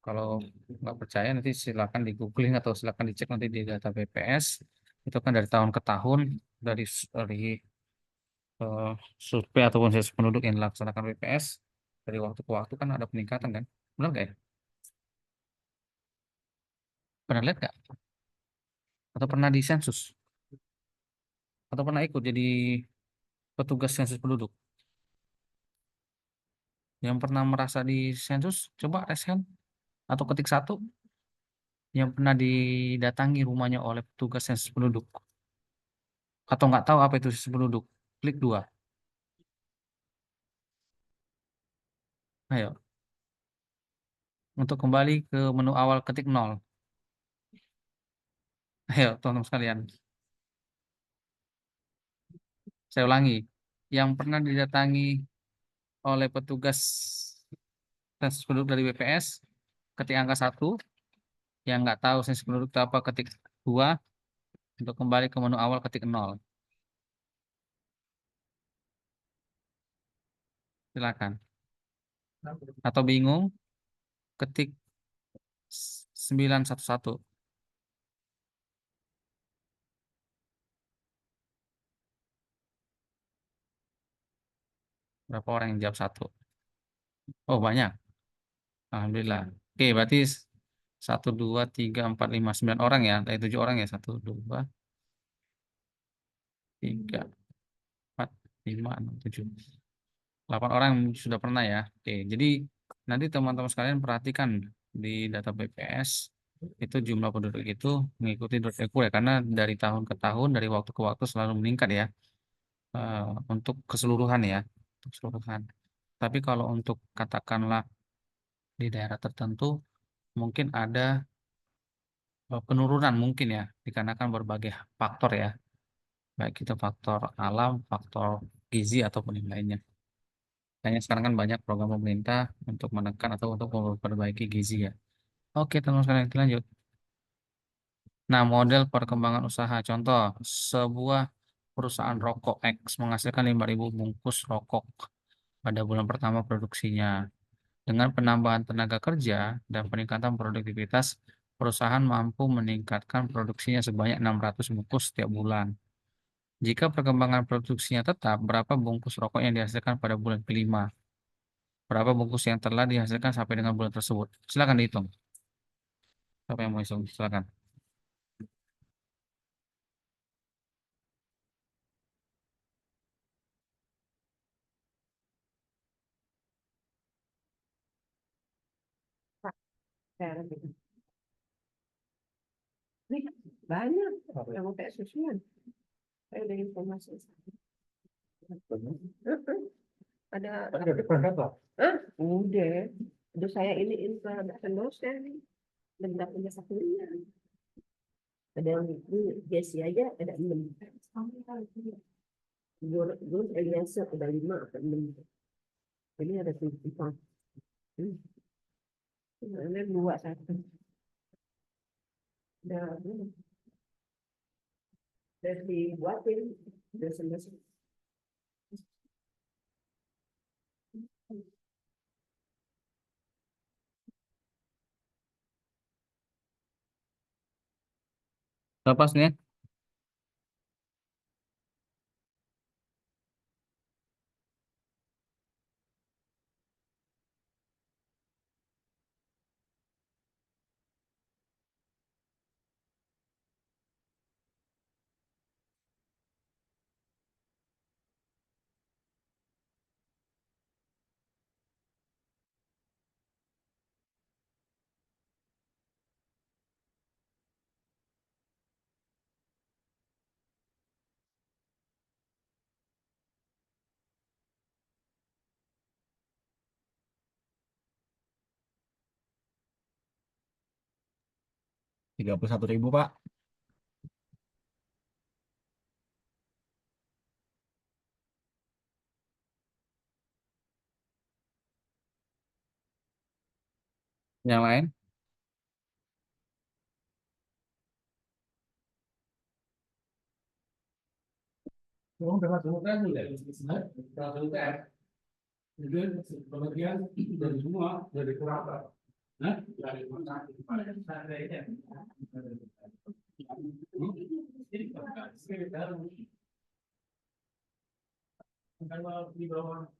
Kalau nggak percaya nanti silakan di googling atau silakan dicek nanti di data BPS. Itu kan dari tahun ke tahun dari survei ataupun sensus penduduk yang dilaksanakan BPS Dari waktu ke waktu kan ada peningkatan kan? Benar nggak ya? Pernah lihat nggak? Atau pernah di sensus? Atau pernah ikut jadi petugas sensus penduduk? Yang pernah merasa di sensus, coba raise hand atau ketik satu. Yang pernah didatangi rumahnya oleh petugas sensus penduduk. Atau nggak tahu apa itu sensus penduduk. Klik 2. Ayo. Untuk kembali ke menu awal ketik 0. Ayo teman-teman sekalian. Saya ulangi. Yang pernah didatangi oleh petugas sensus penduduk dari BPS, ketik angka 1. Yang nggak tahu sensus penduduk itu apa, ketik 2. Untuk kembali ke menu awal ketik 0. Silakan. Atau bingung, ketik 911. Berapa orang yang jawab 1? Oh, banyak. Alhamdulillah. Oke, berarti 1, 2, 3, 4, 5, 9 orang ya. Dari 7 orang ya. 1, 2, 3, 4, 5, 6, 7. 8 orang yang sudah pernah ya. Oke, jadi nanti teman-teman sekalian perhatikan di data BPS itu jumlah penduduk itu mengikuti .equal ya, karena dari tahun ke tahun, dari waktu ke waktu selalu meningkat ya, untuk keseluruhan ya, untuk keseluruhan. Tapi kalau untuk katakanlah di daerah tertentu mungkin ada penurunan mungkin ya, dikarenakan berbagai faktor ya, baik itu faktor alam, faktor gizi ataupun yang lainnya. Kayaknya sekarang kan banyak program pemerintah untuk menekan atau untuk memperbaiki gizi ya. Oke, teman-teman sekalian, kita lanjut. Nah, model perkembangan usaha. Contoh, sebuah perusahaan rokok X menghasilkan 5.000 bungkus rokok pada bulan pertama produksinya. Dengan penambahan tenaga kerja dan peningkatan produktivitas, perusahaan mampu meningkatkan produksinya sebanyak 600 bungkus setiap bulan. Jika perkembangan produksinya tetap, berapa bungkus rokok yang dihasilkan pada bulan kelima? Berapa bungkus yang telah dihasilkan sampai dengan bulan tersebut? Silakan dihitung. Siapa yang mau hitung? Silakan. Sekarang gitu. Nih, banyak yang mau kayak susuan. Saya udah informasi. Ada Hah? Udah. Udah saya iniin ke dosen. Dan nggak punya satunya. Ada yang ini Jesse aja ada 6. Gue Eliasa ada 5 atau 6. Ini ada 4. Ini 2 1. Udah dibuatin. Udah selesai. Lepas nih. Ya. 31.000, Pak. Yang lain? Kamu dengar dulu kan udah, dengar dulu kan. Jadi kemudian dari semua dari berapa? Nah, dari mana? Kalau di bawah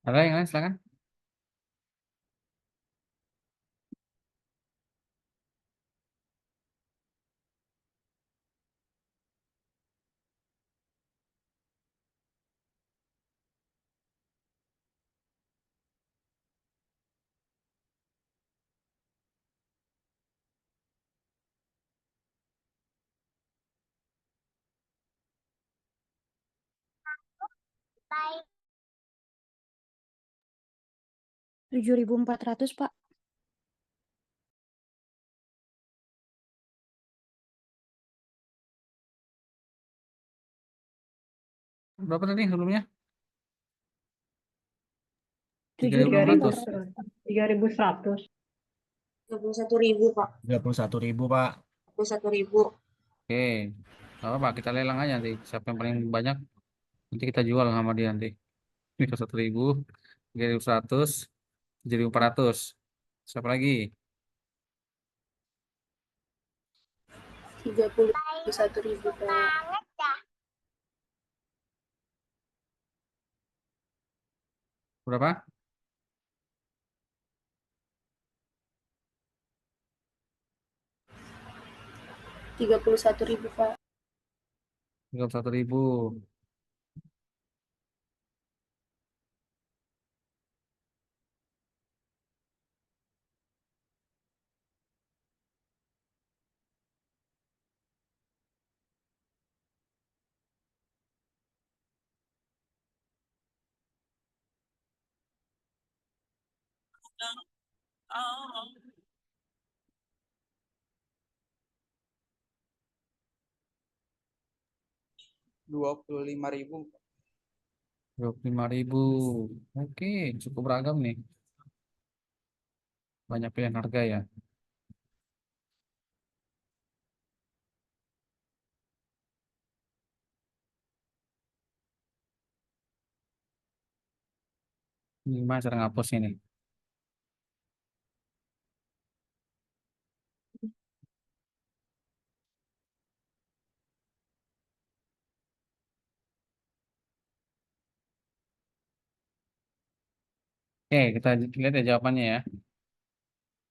Ada yang lain silakan. Rp 7.400, Pak. Berapa tadi sebelumnya? 7.400. 3.600. 3.100. 31.000, Pak. 31.000, Pak. 31.000. Oke, nggak apa-apa, kita lelang aja nanti. Siapa yang paling banyak, nanti kita jual sama dia nanti. Ini ke 1.000, 3.100, 7.400. Siapa lagi? 31.000, Pak. Berapa? 31.000, Pak. 31.000. Rp25.000. 25.000. Oke, cukup beragam nih. Banyak pilihan harga ya. Gimana cara ngapusnya nih? Oke, kita lihat ya jawabannya ya.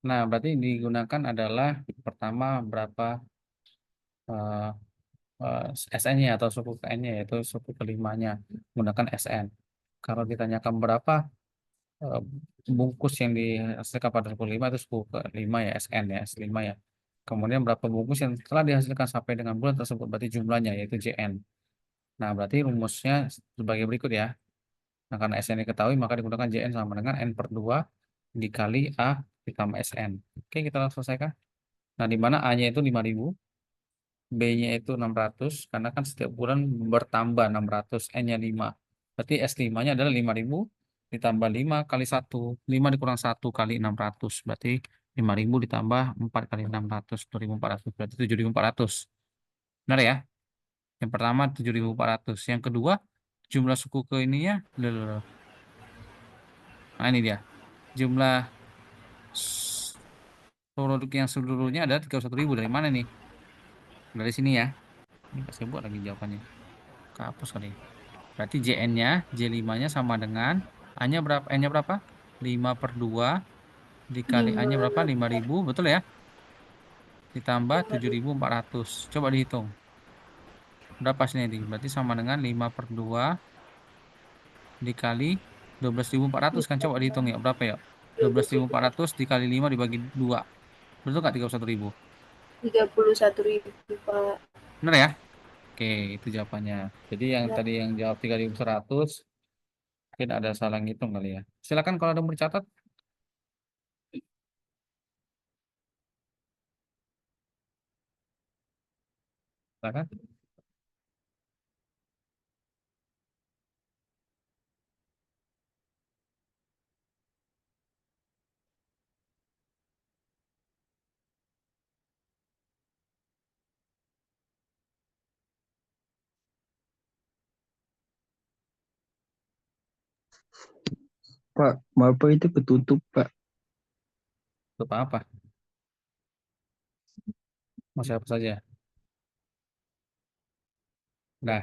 Nah, berarti digunakan adalah pertama berapa eh, SN-nya atau suku KN-nya, yaitu suku kelimanya menggunakan SN. Kalau ditanyakan berapa eh, bungkus yang dihasilkan pada suku 5 itu suku kelima ya, SN ya, S5 ya. Kemudian berapa bungkus yang telah dihasilkan sampai dengan bulan tersebut, berarti jumlahnya yaitu JN. Nah, berarti rumusnya sebagai berikut ya. Nah, karena SN diketahui, maka digunakan JN sama dengan N per 2 dikali A ditambah SN. Oke, kita langsung selesaikan. Nah, di mana A-nya itu 5.000, B-nya itu 600, karena kan setiap bulan bertambah 600, N-nya 5. Berarti S5-nya adalah 5.000 ditambah 5 kali 1. 5 dikurang 1 kali 600. Berarti 5.000 ditambah 4 kali 600, 2.400. Berarti 7.400. Benar ya? Yang pertama 7.400. Yang kedua, jumlah suku ke ininya. Nah, ini dia. Jumlah produk yang seluruhnya adalah 31.000. Dari mana nih? Dari sini ya. Ini kasih buat lagi jawabannya. Kehapus kali. Berarti JN-nya, J5-nya sama dengan A-nya berapa? N-nya berapa? 5 per 2 dikali A-nya berapa? 5.000, betul ya? Ditambah 7.400. Coba dihitung. Berapa sini? Berarti sama dengan 5 per 2 dikali 12.400 kan? Coba dihitung ya. Berapa ya? 12.400 dikali 5 dibagi 2. Betul nggak 31.000? 31.000, Pak. Benar ya? Oke, itu jawabannya. Jadi yang tadi yang jawab 3.100 mungkin ada salah ngitung kali ya. Silakan kalau ada mau dicatat. Silakan. Pak, Bapak itu ketutup, Pak. Untuk apa? Mau siapa saja? Nah,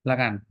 silakan.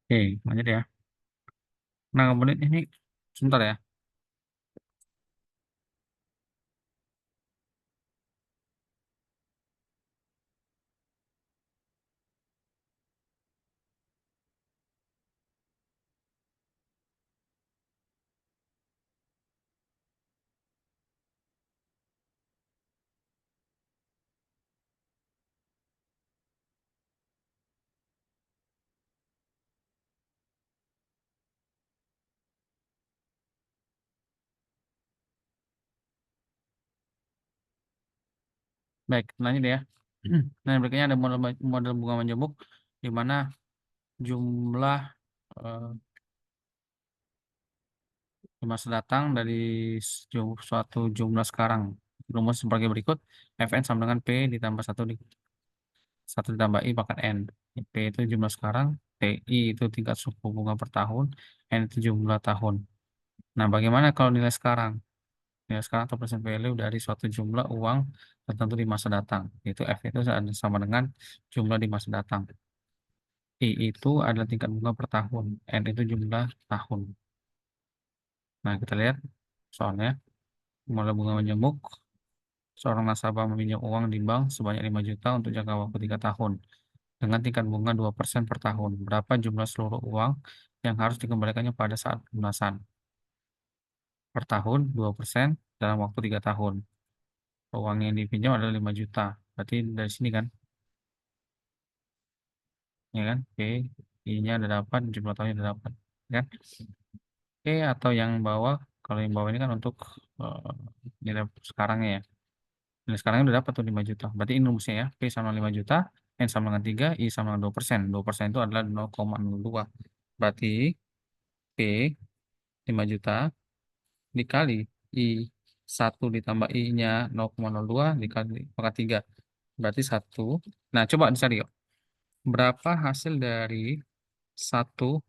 Oke, lanjut ya. Nah, kemudian ini sebentar ya. Baik, lanjut ya. Nah, berikutnya ada model bunga menjamuk di mana jumlah eh, di masa datang dari suatu jumlah sekarang. Rumus sebagai berikut: Fn sama dengan P ditambah satu ditambah I pangkat N. P itu jumlah sekarang, TI itu tingkat suku bunga per tahun, N itu jumlah tahun. Nah, bagaimana kalau nilai sekarang? Nilai sekarang atau present value dari suatu jumlah uang tertentu di masa datang. Yaitu F itu sama dengan jumlah di masa datang. I itu adalah tingkat bunga per tahun. N itu jumlah tahun. Nah, kita lihat soalnya. Modal bunga menjamuk. Seorang nasabah meminjam uang di bank sebanyak 5 juta untuk jangka waktu 3 tahun. Dengan tingkat bunga 2% per tahun. Berapa jumlah seluruh uang yang harus dikembalikannya pada saat pelunasan? Per tahun 2% dalam waktu 3 tahun. Uang yang dipinjam adalah 5 juta. Berarti dari sini kan? Ya kan? Oke. I-nya ada dapat, jumlah tahunnya ada dapat. Kan? Oke, atau yang bawah. Kalau yang bawah ini kan untuk eh, nilai sekarangnya ya. Nilai sekarang udah dapat tuh 5 juta. Berarti ini rumusnya ya. P sama 5 juta, N sama dengan 3, I sama dengan 2%. 2% itu adalah 0,02. Berarti P 5 juta dikali I 1 ditambah I-nya 0,02 dikali pangkat 3. Berarti 1. Nah, coba dicari yuk. Berapa hasil dari 1,00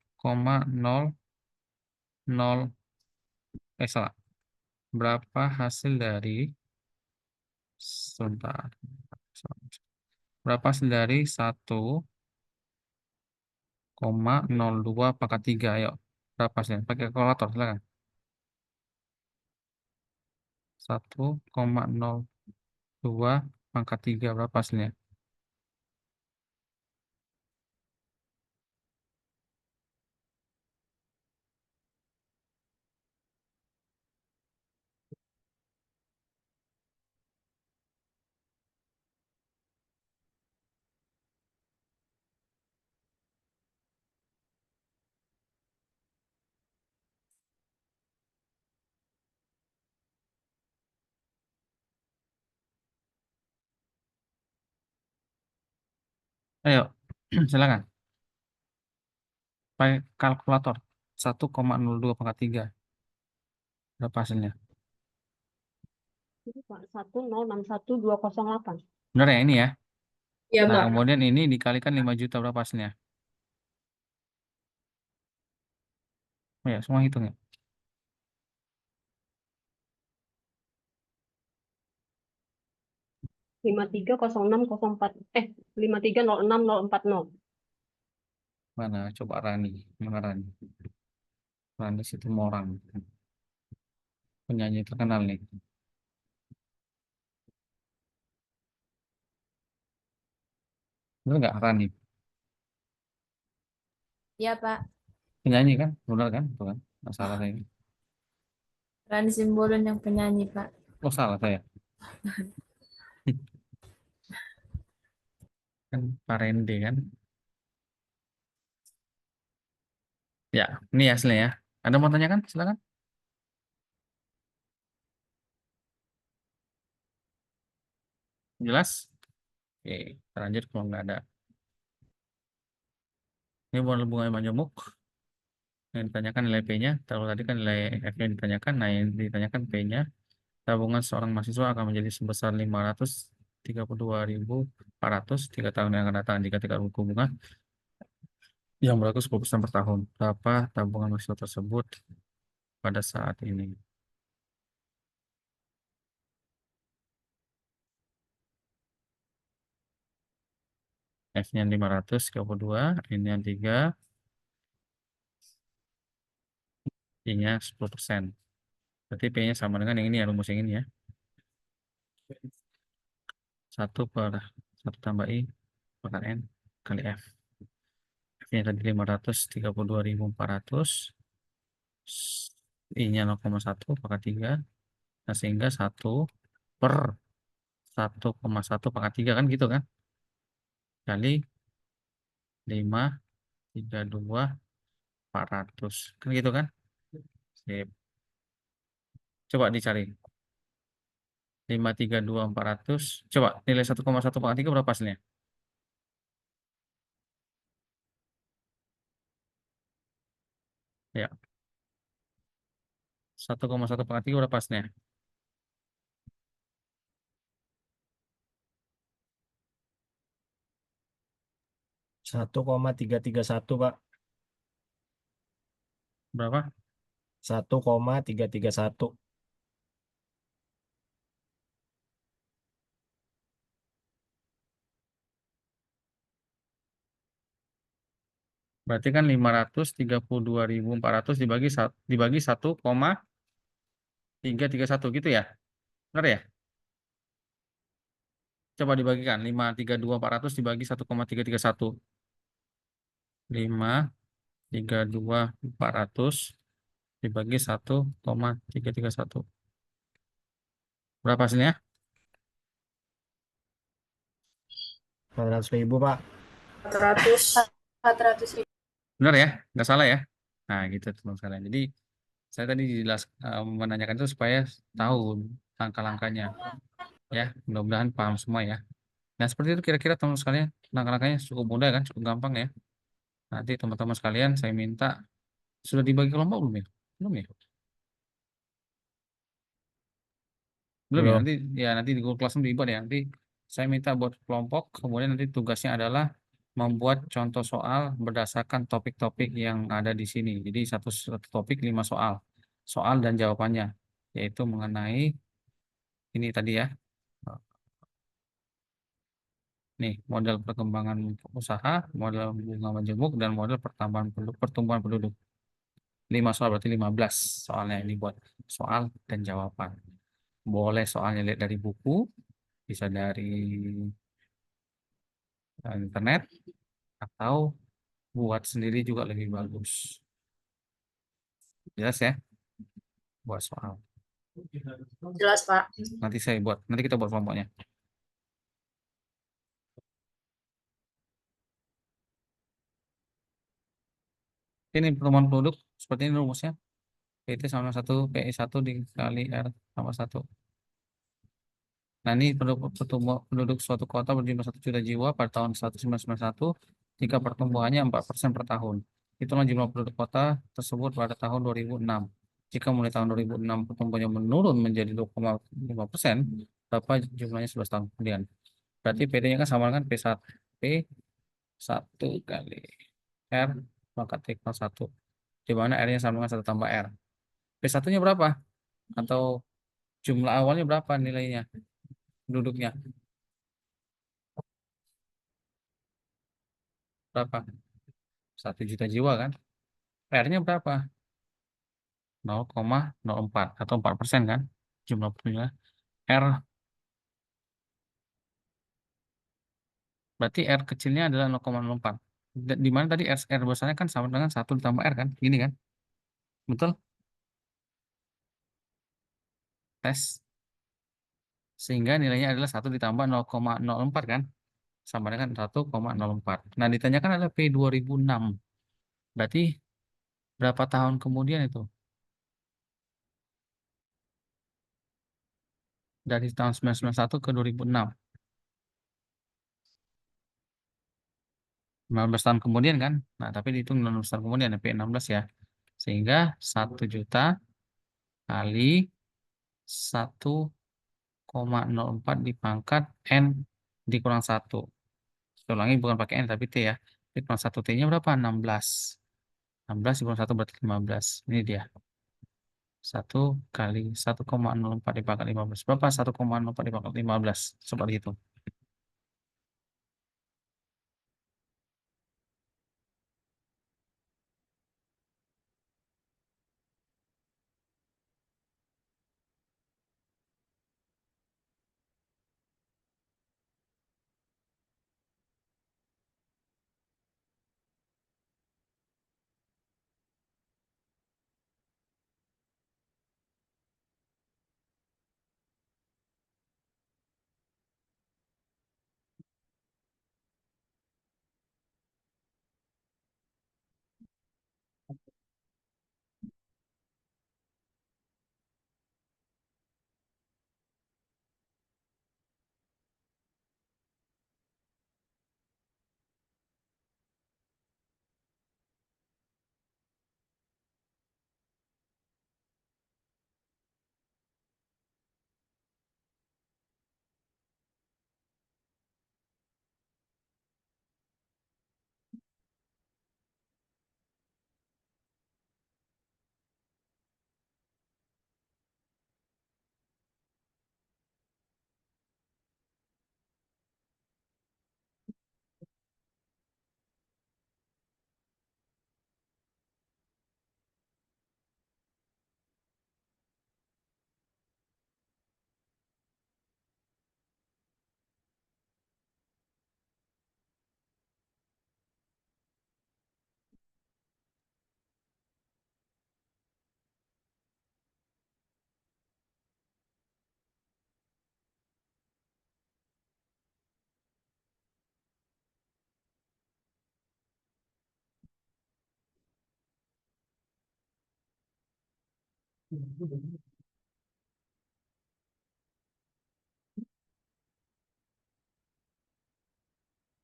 salah. Berapa hasil dari sebentar. Berapa hasil dari 1,02 pangkat 3? Ayo. Berapa hasilnya? Pakai kalkulator, silakan. 1,02 pangkat 3 berapa hasilnya? Ayo, silakan. Pakai kalkulator. 1,02 pangkat 3. Berapa hasilnya? Ini Pak, 1061208. Benar ya ini ya? Ya, Nah, Pak. kemudian ini dikalikan 5 juta berapa hasilnya? Oh ya, semua hitung ya. 530604 530640. Mana? Coba Rani. Mana Rani? Rani situ orang. Penyanyi terkenal nih. Benar nggak Rani? Ya Pak, Penyanyi kan? Benar kan? Tuh kan? Nggak salah saya. Rani Simbolon yang penyanyi Pak. Oh salah saya. Kan Pak Rende kan? Ya, ini hasilnya ya. Ada mau tanya kan? Silakan. Jelas? Oke, kita lanjut kalau nggak ada. Ini model bunga majemuk. Yang ditanyakan nilai P-nya. Kalau tadi kan nilai F-nya ditanyakan. Nah, yang ditanyakan P-nya. Tabungan seorang mahasiswa akan menjadi sebesar 532.400 3 tahun yang akan datang jika tingkat suku bunga yang berlaku 10% per tahun. Berapa tabungan mahasiswa tersebut pada saat ini? F-nya 532, ini yang 3, I-nya 10%. Berarti P-nya sama dengan yang ini ya, rumus yang ini ya. 1 tambah I pangkat N kali F. F-nya tadi 532.400. I-nya 0,1 pangkat 3. Nah, sehingga 1/1,1 pangkat 3 kan gitu kan? Kali 532.400. Kan gitu kan? Sip. Coba dicari. 532.400. Coba nilai 1,1 pangkat 3 berapa hasilnya? Ya. 1,1 pangkat 3 berapa hasilnya? 1,331 Pak. Berapa? 1,331. Berarti kan 532.400 dibagi 1,331 gitu ya? Benar ya? Coba dibagikan 532.400 dibagi 1,331. 532.400 dibagi 1,331. Berapa hasilnya? 400.000 Pak. 400 ribu. Benar ya? Nggak salah ya? Nah gitu teman sekalian. Jadi saya tadi menanyakan itu supaya tahu langkah-langkahnya. Ya, mudah-mudahan paham semua ya. Nah seperti itu kira-kira teman sekalian. Langkah-langkahnya cukup mudah kan? Cukup gampang ya. Nanti teman-teman sekalian saya minta. Sudah dibagi kelompok belum ya? Belum ya? Belum ya? Belum. Nanti ya nanti di Google Classroom dibuat ya. Nanti saya minta buat kelompok. Kemudian nanti tugasnya adalah membuat contoh soal berdasarkan topik-topik yang ada di sini. Jadi satu topik 5 soal. Soal dan jawabannya. Yaitu mengenai ini tadi ya. Nih, model perkembangan usaha, model bunga majemuk, dan model pertumbuhan penduduk. 5 soal berarti 15 soalnya ini buat soal dan jawaban. Boleh soalnya lihat dari buku, bisa dari internet, atau buat sendiri juga lebih bagus. Jelas ya? Buat soal. Jelas Pak. Nanti kita buat kelompoknya. Ini pertemuan penduduk, seperti ini rumusnya. PT sama 1, PI 1 dikali R sama 1. Nah, ini penduduk suatu kota berjumlah 1 juta jiwa pada tahun 1991 jika pertumbuhannya 4% per tahun. Itulah jumlah penduduk kota tersebut pada tahun 2006. Jika mulai tahun 2006 pertumbuhannya menurun menjadi 2,5%, berapa jumlahnya 11 tahun kemudian? Berarti PD-nya kan sama dengan P1 kali R pangkat T kurangi 1. Di mana R-nya sama dengan 1 tambah R. P1-nya berapa? Atau jumlah awalnya berapa nilainya? Penduduknya berapa? 1 juta jiwa kan? R-nya berapa? 0,04 atau 4% kan? Jumlah penduduknya. R berarti R kecilnya adalah 0,04. Di mana tadi R besarnya kan sama dengan 1 ditambah R kan? Gini kan? Betul? Tes. Sehingga nilainya adalah 1 ditambah 0,04 kan? Sama dengan 1,04. Nah, ditanyakan adalah P 2006. Berarti berapa tahun kemudian itu? Dari tahun 1991 ke 2006. 15 tahun kemudian kan? Nah, tapi dihitung 15 tahun kemudian, ya, P16 ya. Sehingga 1 juta kali 1,04 dipangkat N dikurang 1. Saya ulangi bukan pakai N tapi T ya. Dikurang 1 T-nya berapa? 16. 16 dikurang 1 berarti 15. Ini dia. 1 kali 1,04 dipangkat 15. Berapa 1,04 dipangkat 15? Coba dihitung.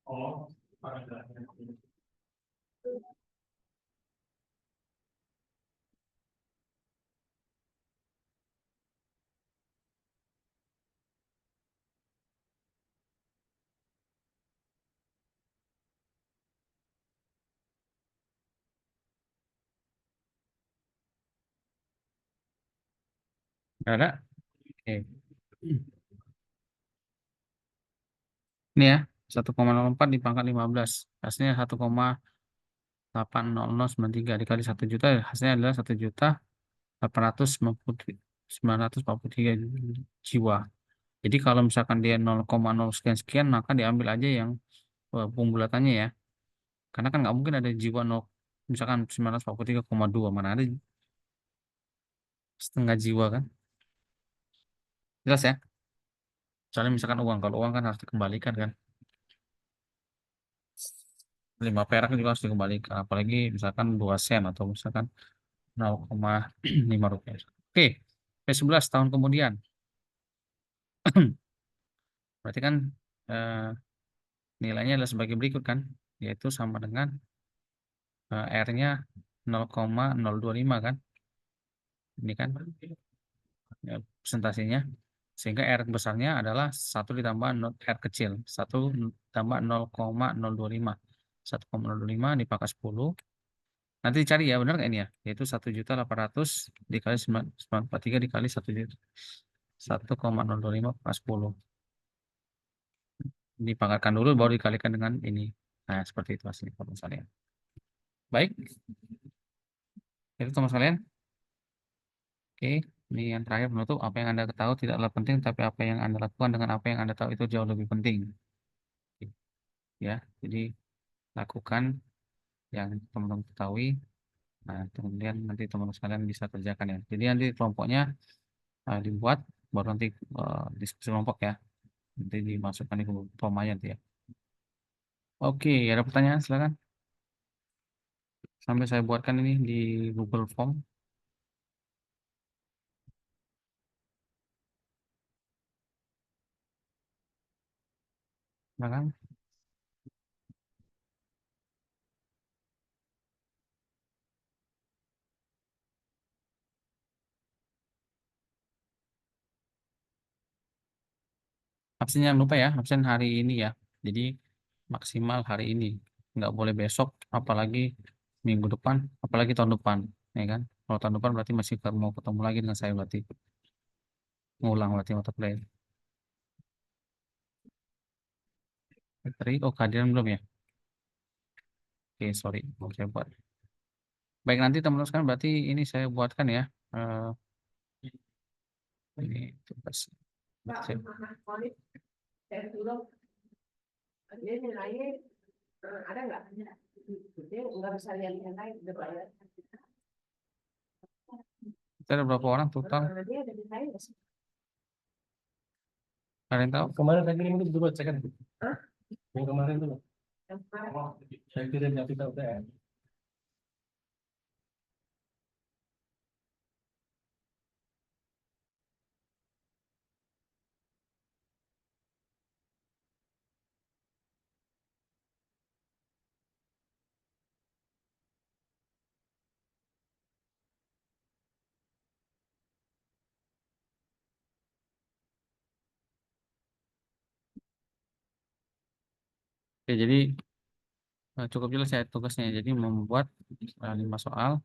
Oh, Nggak ada? Oke. Ini ya, 1,04 dipangkat 15. Hasilnya 1,80093 dikali 1 juta, hasilnya adalah 1.843 jiwa. Jadi kalau misalkan dia 0,0 sekian-sekian, maka diambil aja yang pembulatannya ya. Karena kan nggak mungkin ada jiwa 0, misalkan 943,2, mana ada setengah jiwa kan. Jelas ya? Soalnya misalkan uang, kalau uang kan harus dikembalikan kan. 5 perak juga harus dikembalikan. Apalagi misalkan 2 sen atau misalkan 0,5 rupiah. Oke, P11 tahun kemudian. Berarti kan nilainya adalah sebagai berikut kan, yaitu sama dengan R-nya 0,025 kan? Ini kan ya, presentasinya. Sehingga R besarnya adalah 1 ditambah R kecil. 1 tambah 0,025. 1,025 dipangkat 10. Nanti dicari ya, benar nggak ini ya? Yaitu 1.800.000 dikali 943 dikali 1 juta. 1,025 pangkat 10. Dipangkatkan dulu baru dikalikan dengan ini. Nah, seperti itu hasilnya teman sekalian. Baik. Itu teman sekalian. Oke, ini yang terakhir menutup. Apa yang Anda ketahui tidaklah penting, tapi apa yang Anda lakukan dengan apa yang Anda tahu itu jauh lebih penting. Ya, jadi lakukan yang teman-teman ketahui. Nah, kemudian nanti teman-teman sekalian bisa kerjakan ya. Jadi nanti kelompoknya dibuat, baru nanti diskusi kelompok ya. Nanti dimasukkan di Google Form aja nanti ya. Oke, ada pertanyaan silakan. Sampai saya buatkan ini di Google Form. Silakan. Absennya jangan lupa ya, absen hari ini ya. Jadi maksimal hari ini, nggak boleh besok, apalagi minggu depan, apalagi tahun depan, ya kan? Kalau tahun depan berarti masih mau ketemu lagi dengan saya berarti, ngulang berarti mata kuliah. Oh, kehadiran belum ya? Oke, sorry, mau saya buat. Baik, nanti teman-teman sekalian berarti ini saya buatkan ya. Ini tugas. Saya dulu, dia nilainya ada nggak? Dia nggak bisa lihat yang lain, udah bayar. Kita ada berapa orang total? Dia ada di saya nggak sih? Kalian tahu? Kemarin saya kirim itu coba cek kan. Hah? Yang kemarin itu. Yang kemarin. Saya kirim yang kita UTM. Oke, jadi cukup jelas ya tugasnya. Jadi membuat 5 soal,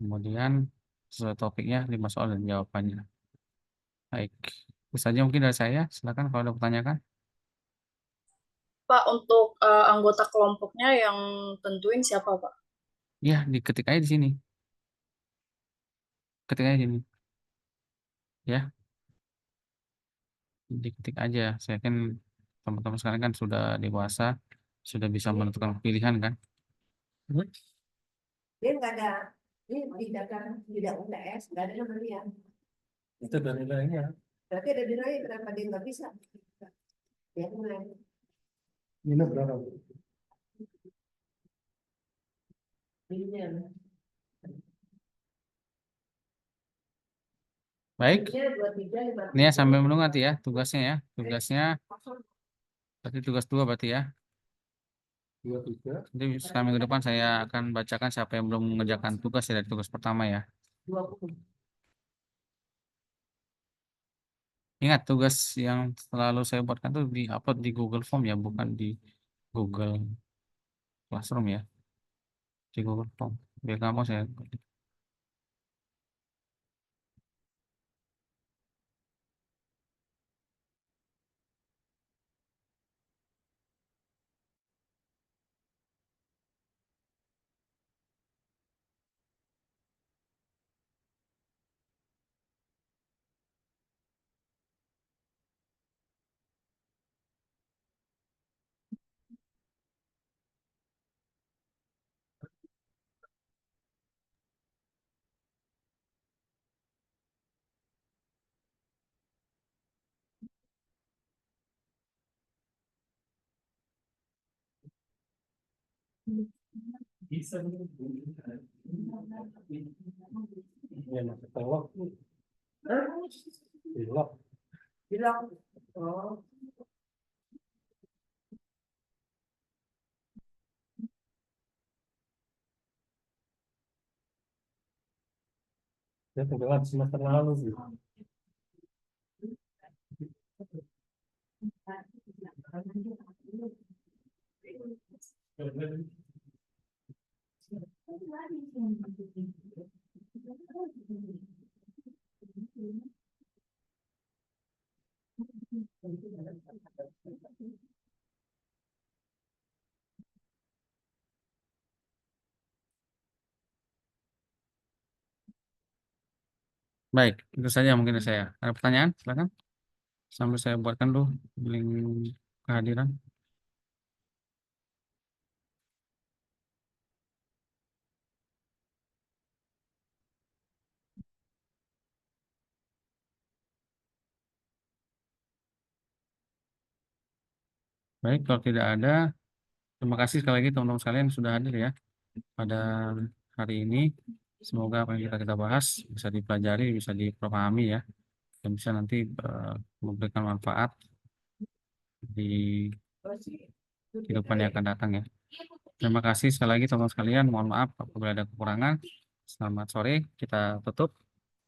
kemudian sesuai topiknya 5 soal dan jawabannya. Baik, itu saja mungkin dari saya. Silakan kalau ada pertanyaan. Pak, untuk anggota kelompoknya yang tentuin siapa, Pak? Ya, diketik aja di sini. Ketik aja di sini. Ya, diketik aja. Saya kan teman-teman sekarang kan sudah dewasa, sudah bisa menentukan pilihan kan. Dia nggak ada, ini tidak UTS, nggak ada nama dia. Itu dari nilainya. Berarti ada nilai, kenapa dia nggak bisa? Ya, nilai. Ini berapa? Ini Baik, 23, ini ya sambil menunggu nanti ya tugasnya ya. Tugasnya berarti tugas 2 berarti ya. 23. Nanti minggu depan saya akan bacakan siapa yang belum mengerjakan tugas ya dari tugas pertama ya. 20. Ingat tugas yang selalu saya buatkan itu di-upload di Google Form ya, bukan di Google Classroom ya. Di Google Form. Biar gampang saya. Bisa. Ya, masuk telok. Telok. Bilang, oh, Saya tenggelam semester lalu sih. Baik, itu saja mungkin dari saya. Ada pertanyaan? Silakan. Sambil saya buatkan dulu link kehadiran. Baik, kalau tidak ada, terima kasih sekali lagi teman-teman sekalian yang sudah hadir ya pada hari ini. Semoga apa yang kita bahas bisa dipelajari, bisa dipahami ya, dan bisa nanti memberikan manfaat di kehidupan yang akan datang ya. Terima kasih sekali lagi teman-teman sekalian. Mohon maaf apabila ada kekurangan. Selamat sore. Kita tutup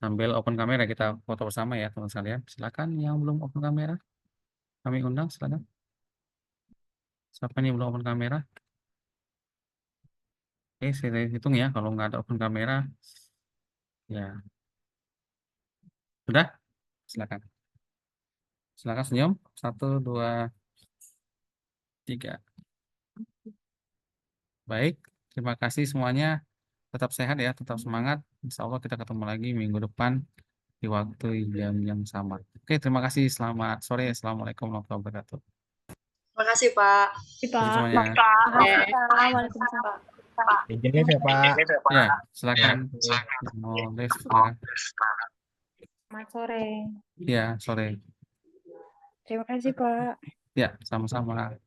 sambil open kamera, kita foto bersama ya teman sekalian. Silakan yang belum open kamera, kami undang. Silakan. Siapa yang belum open kamera? Oke, saya hitung ya. Kalau nggak ada open kamera, ya sudah. Silakan. Silakan senyum. 1, 2, 3. Baik. Terima kasih semuanya. Tetap sehat ya, tetap semangat. Insya Allah kita ketemu lagi minggu depan di waktu jam yang sama. Oke, terima kasih. Selamat sore. Assalamualaikum warahmatullahi wabarakatuh. Terima kasih, Pak. Jadi semuanya. Waalaikumsalam. Izin live ya Pak. Ya, silakan. Mau live, silakan. Selamat sore. Ya, sore. Terima kasih, Pak. Ya, sama-sama.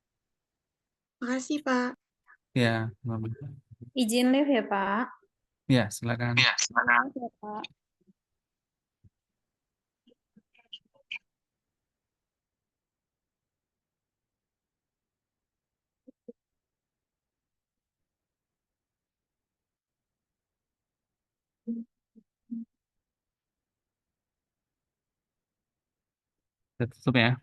Makasih, Pak. Ya, Izin live ya, Pak. ya, silakan. Selamat ya, Pak. Kita tutup ya.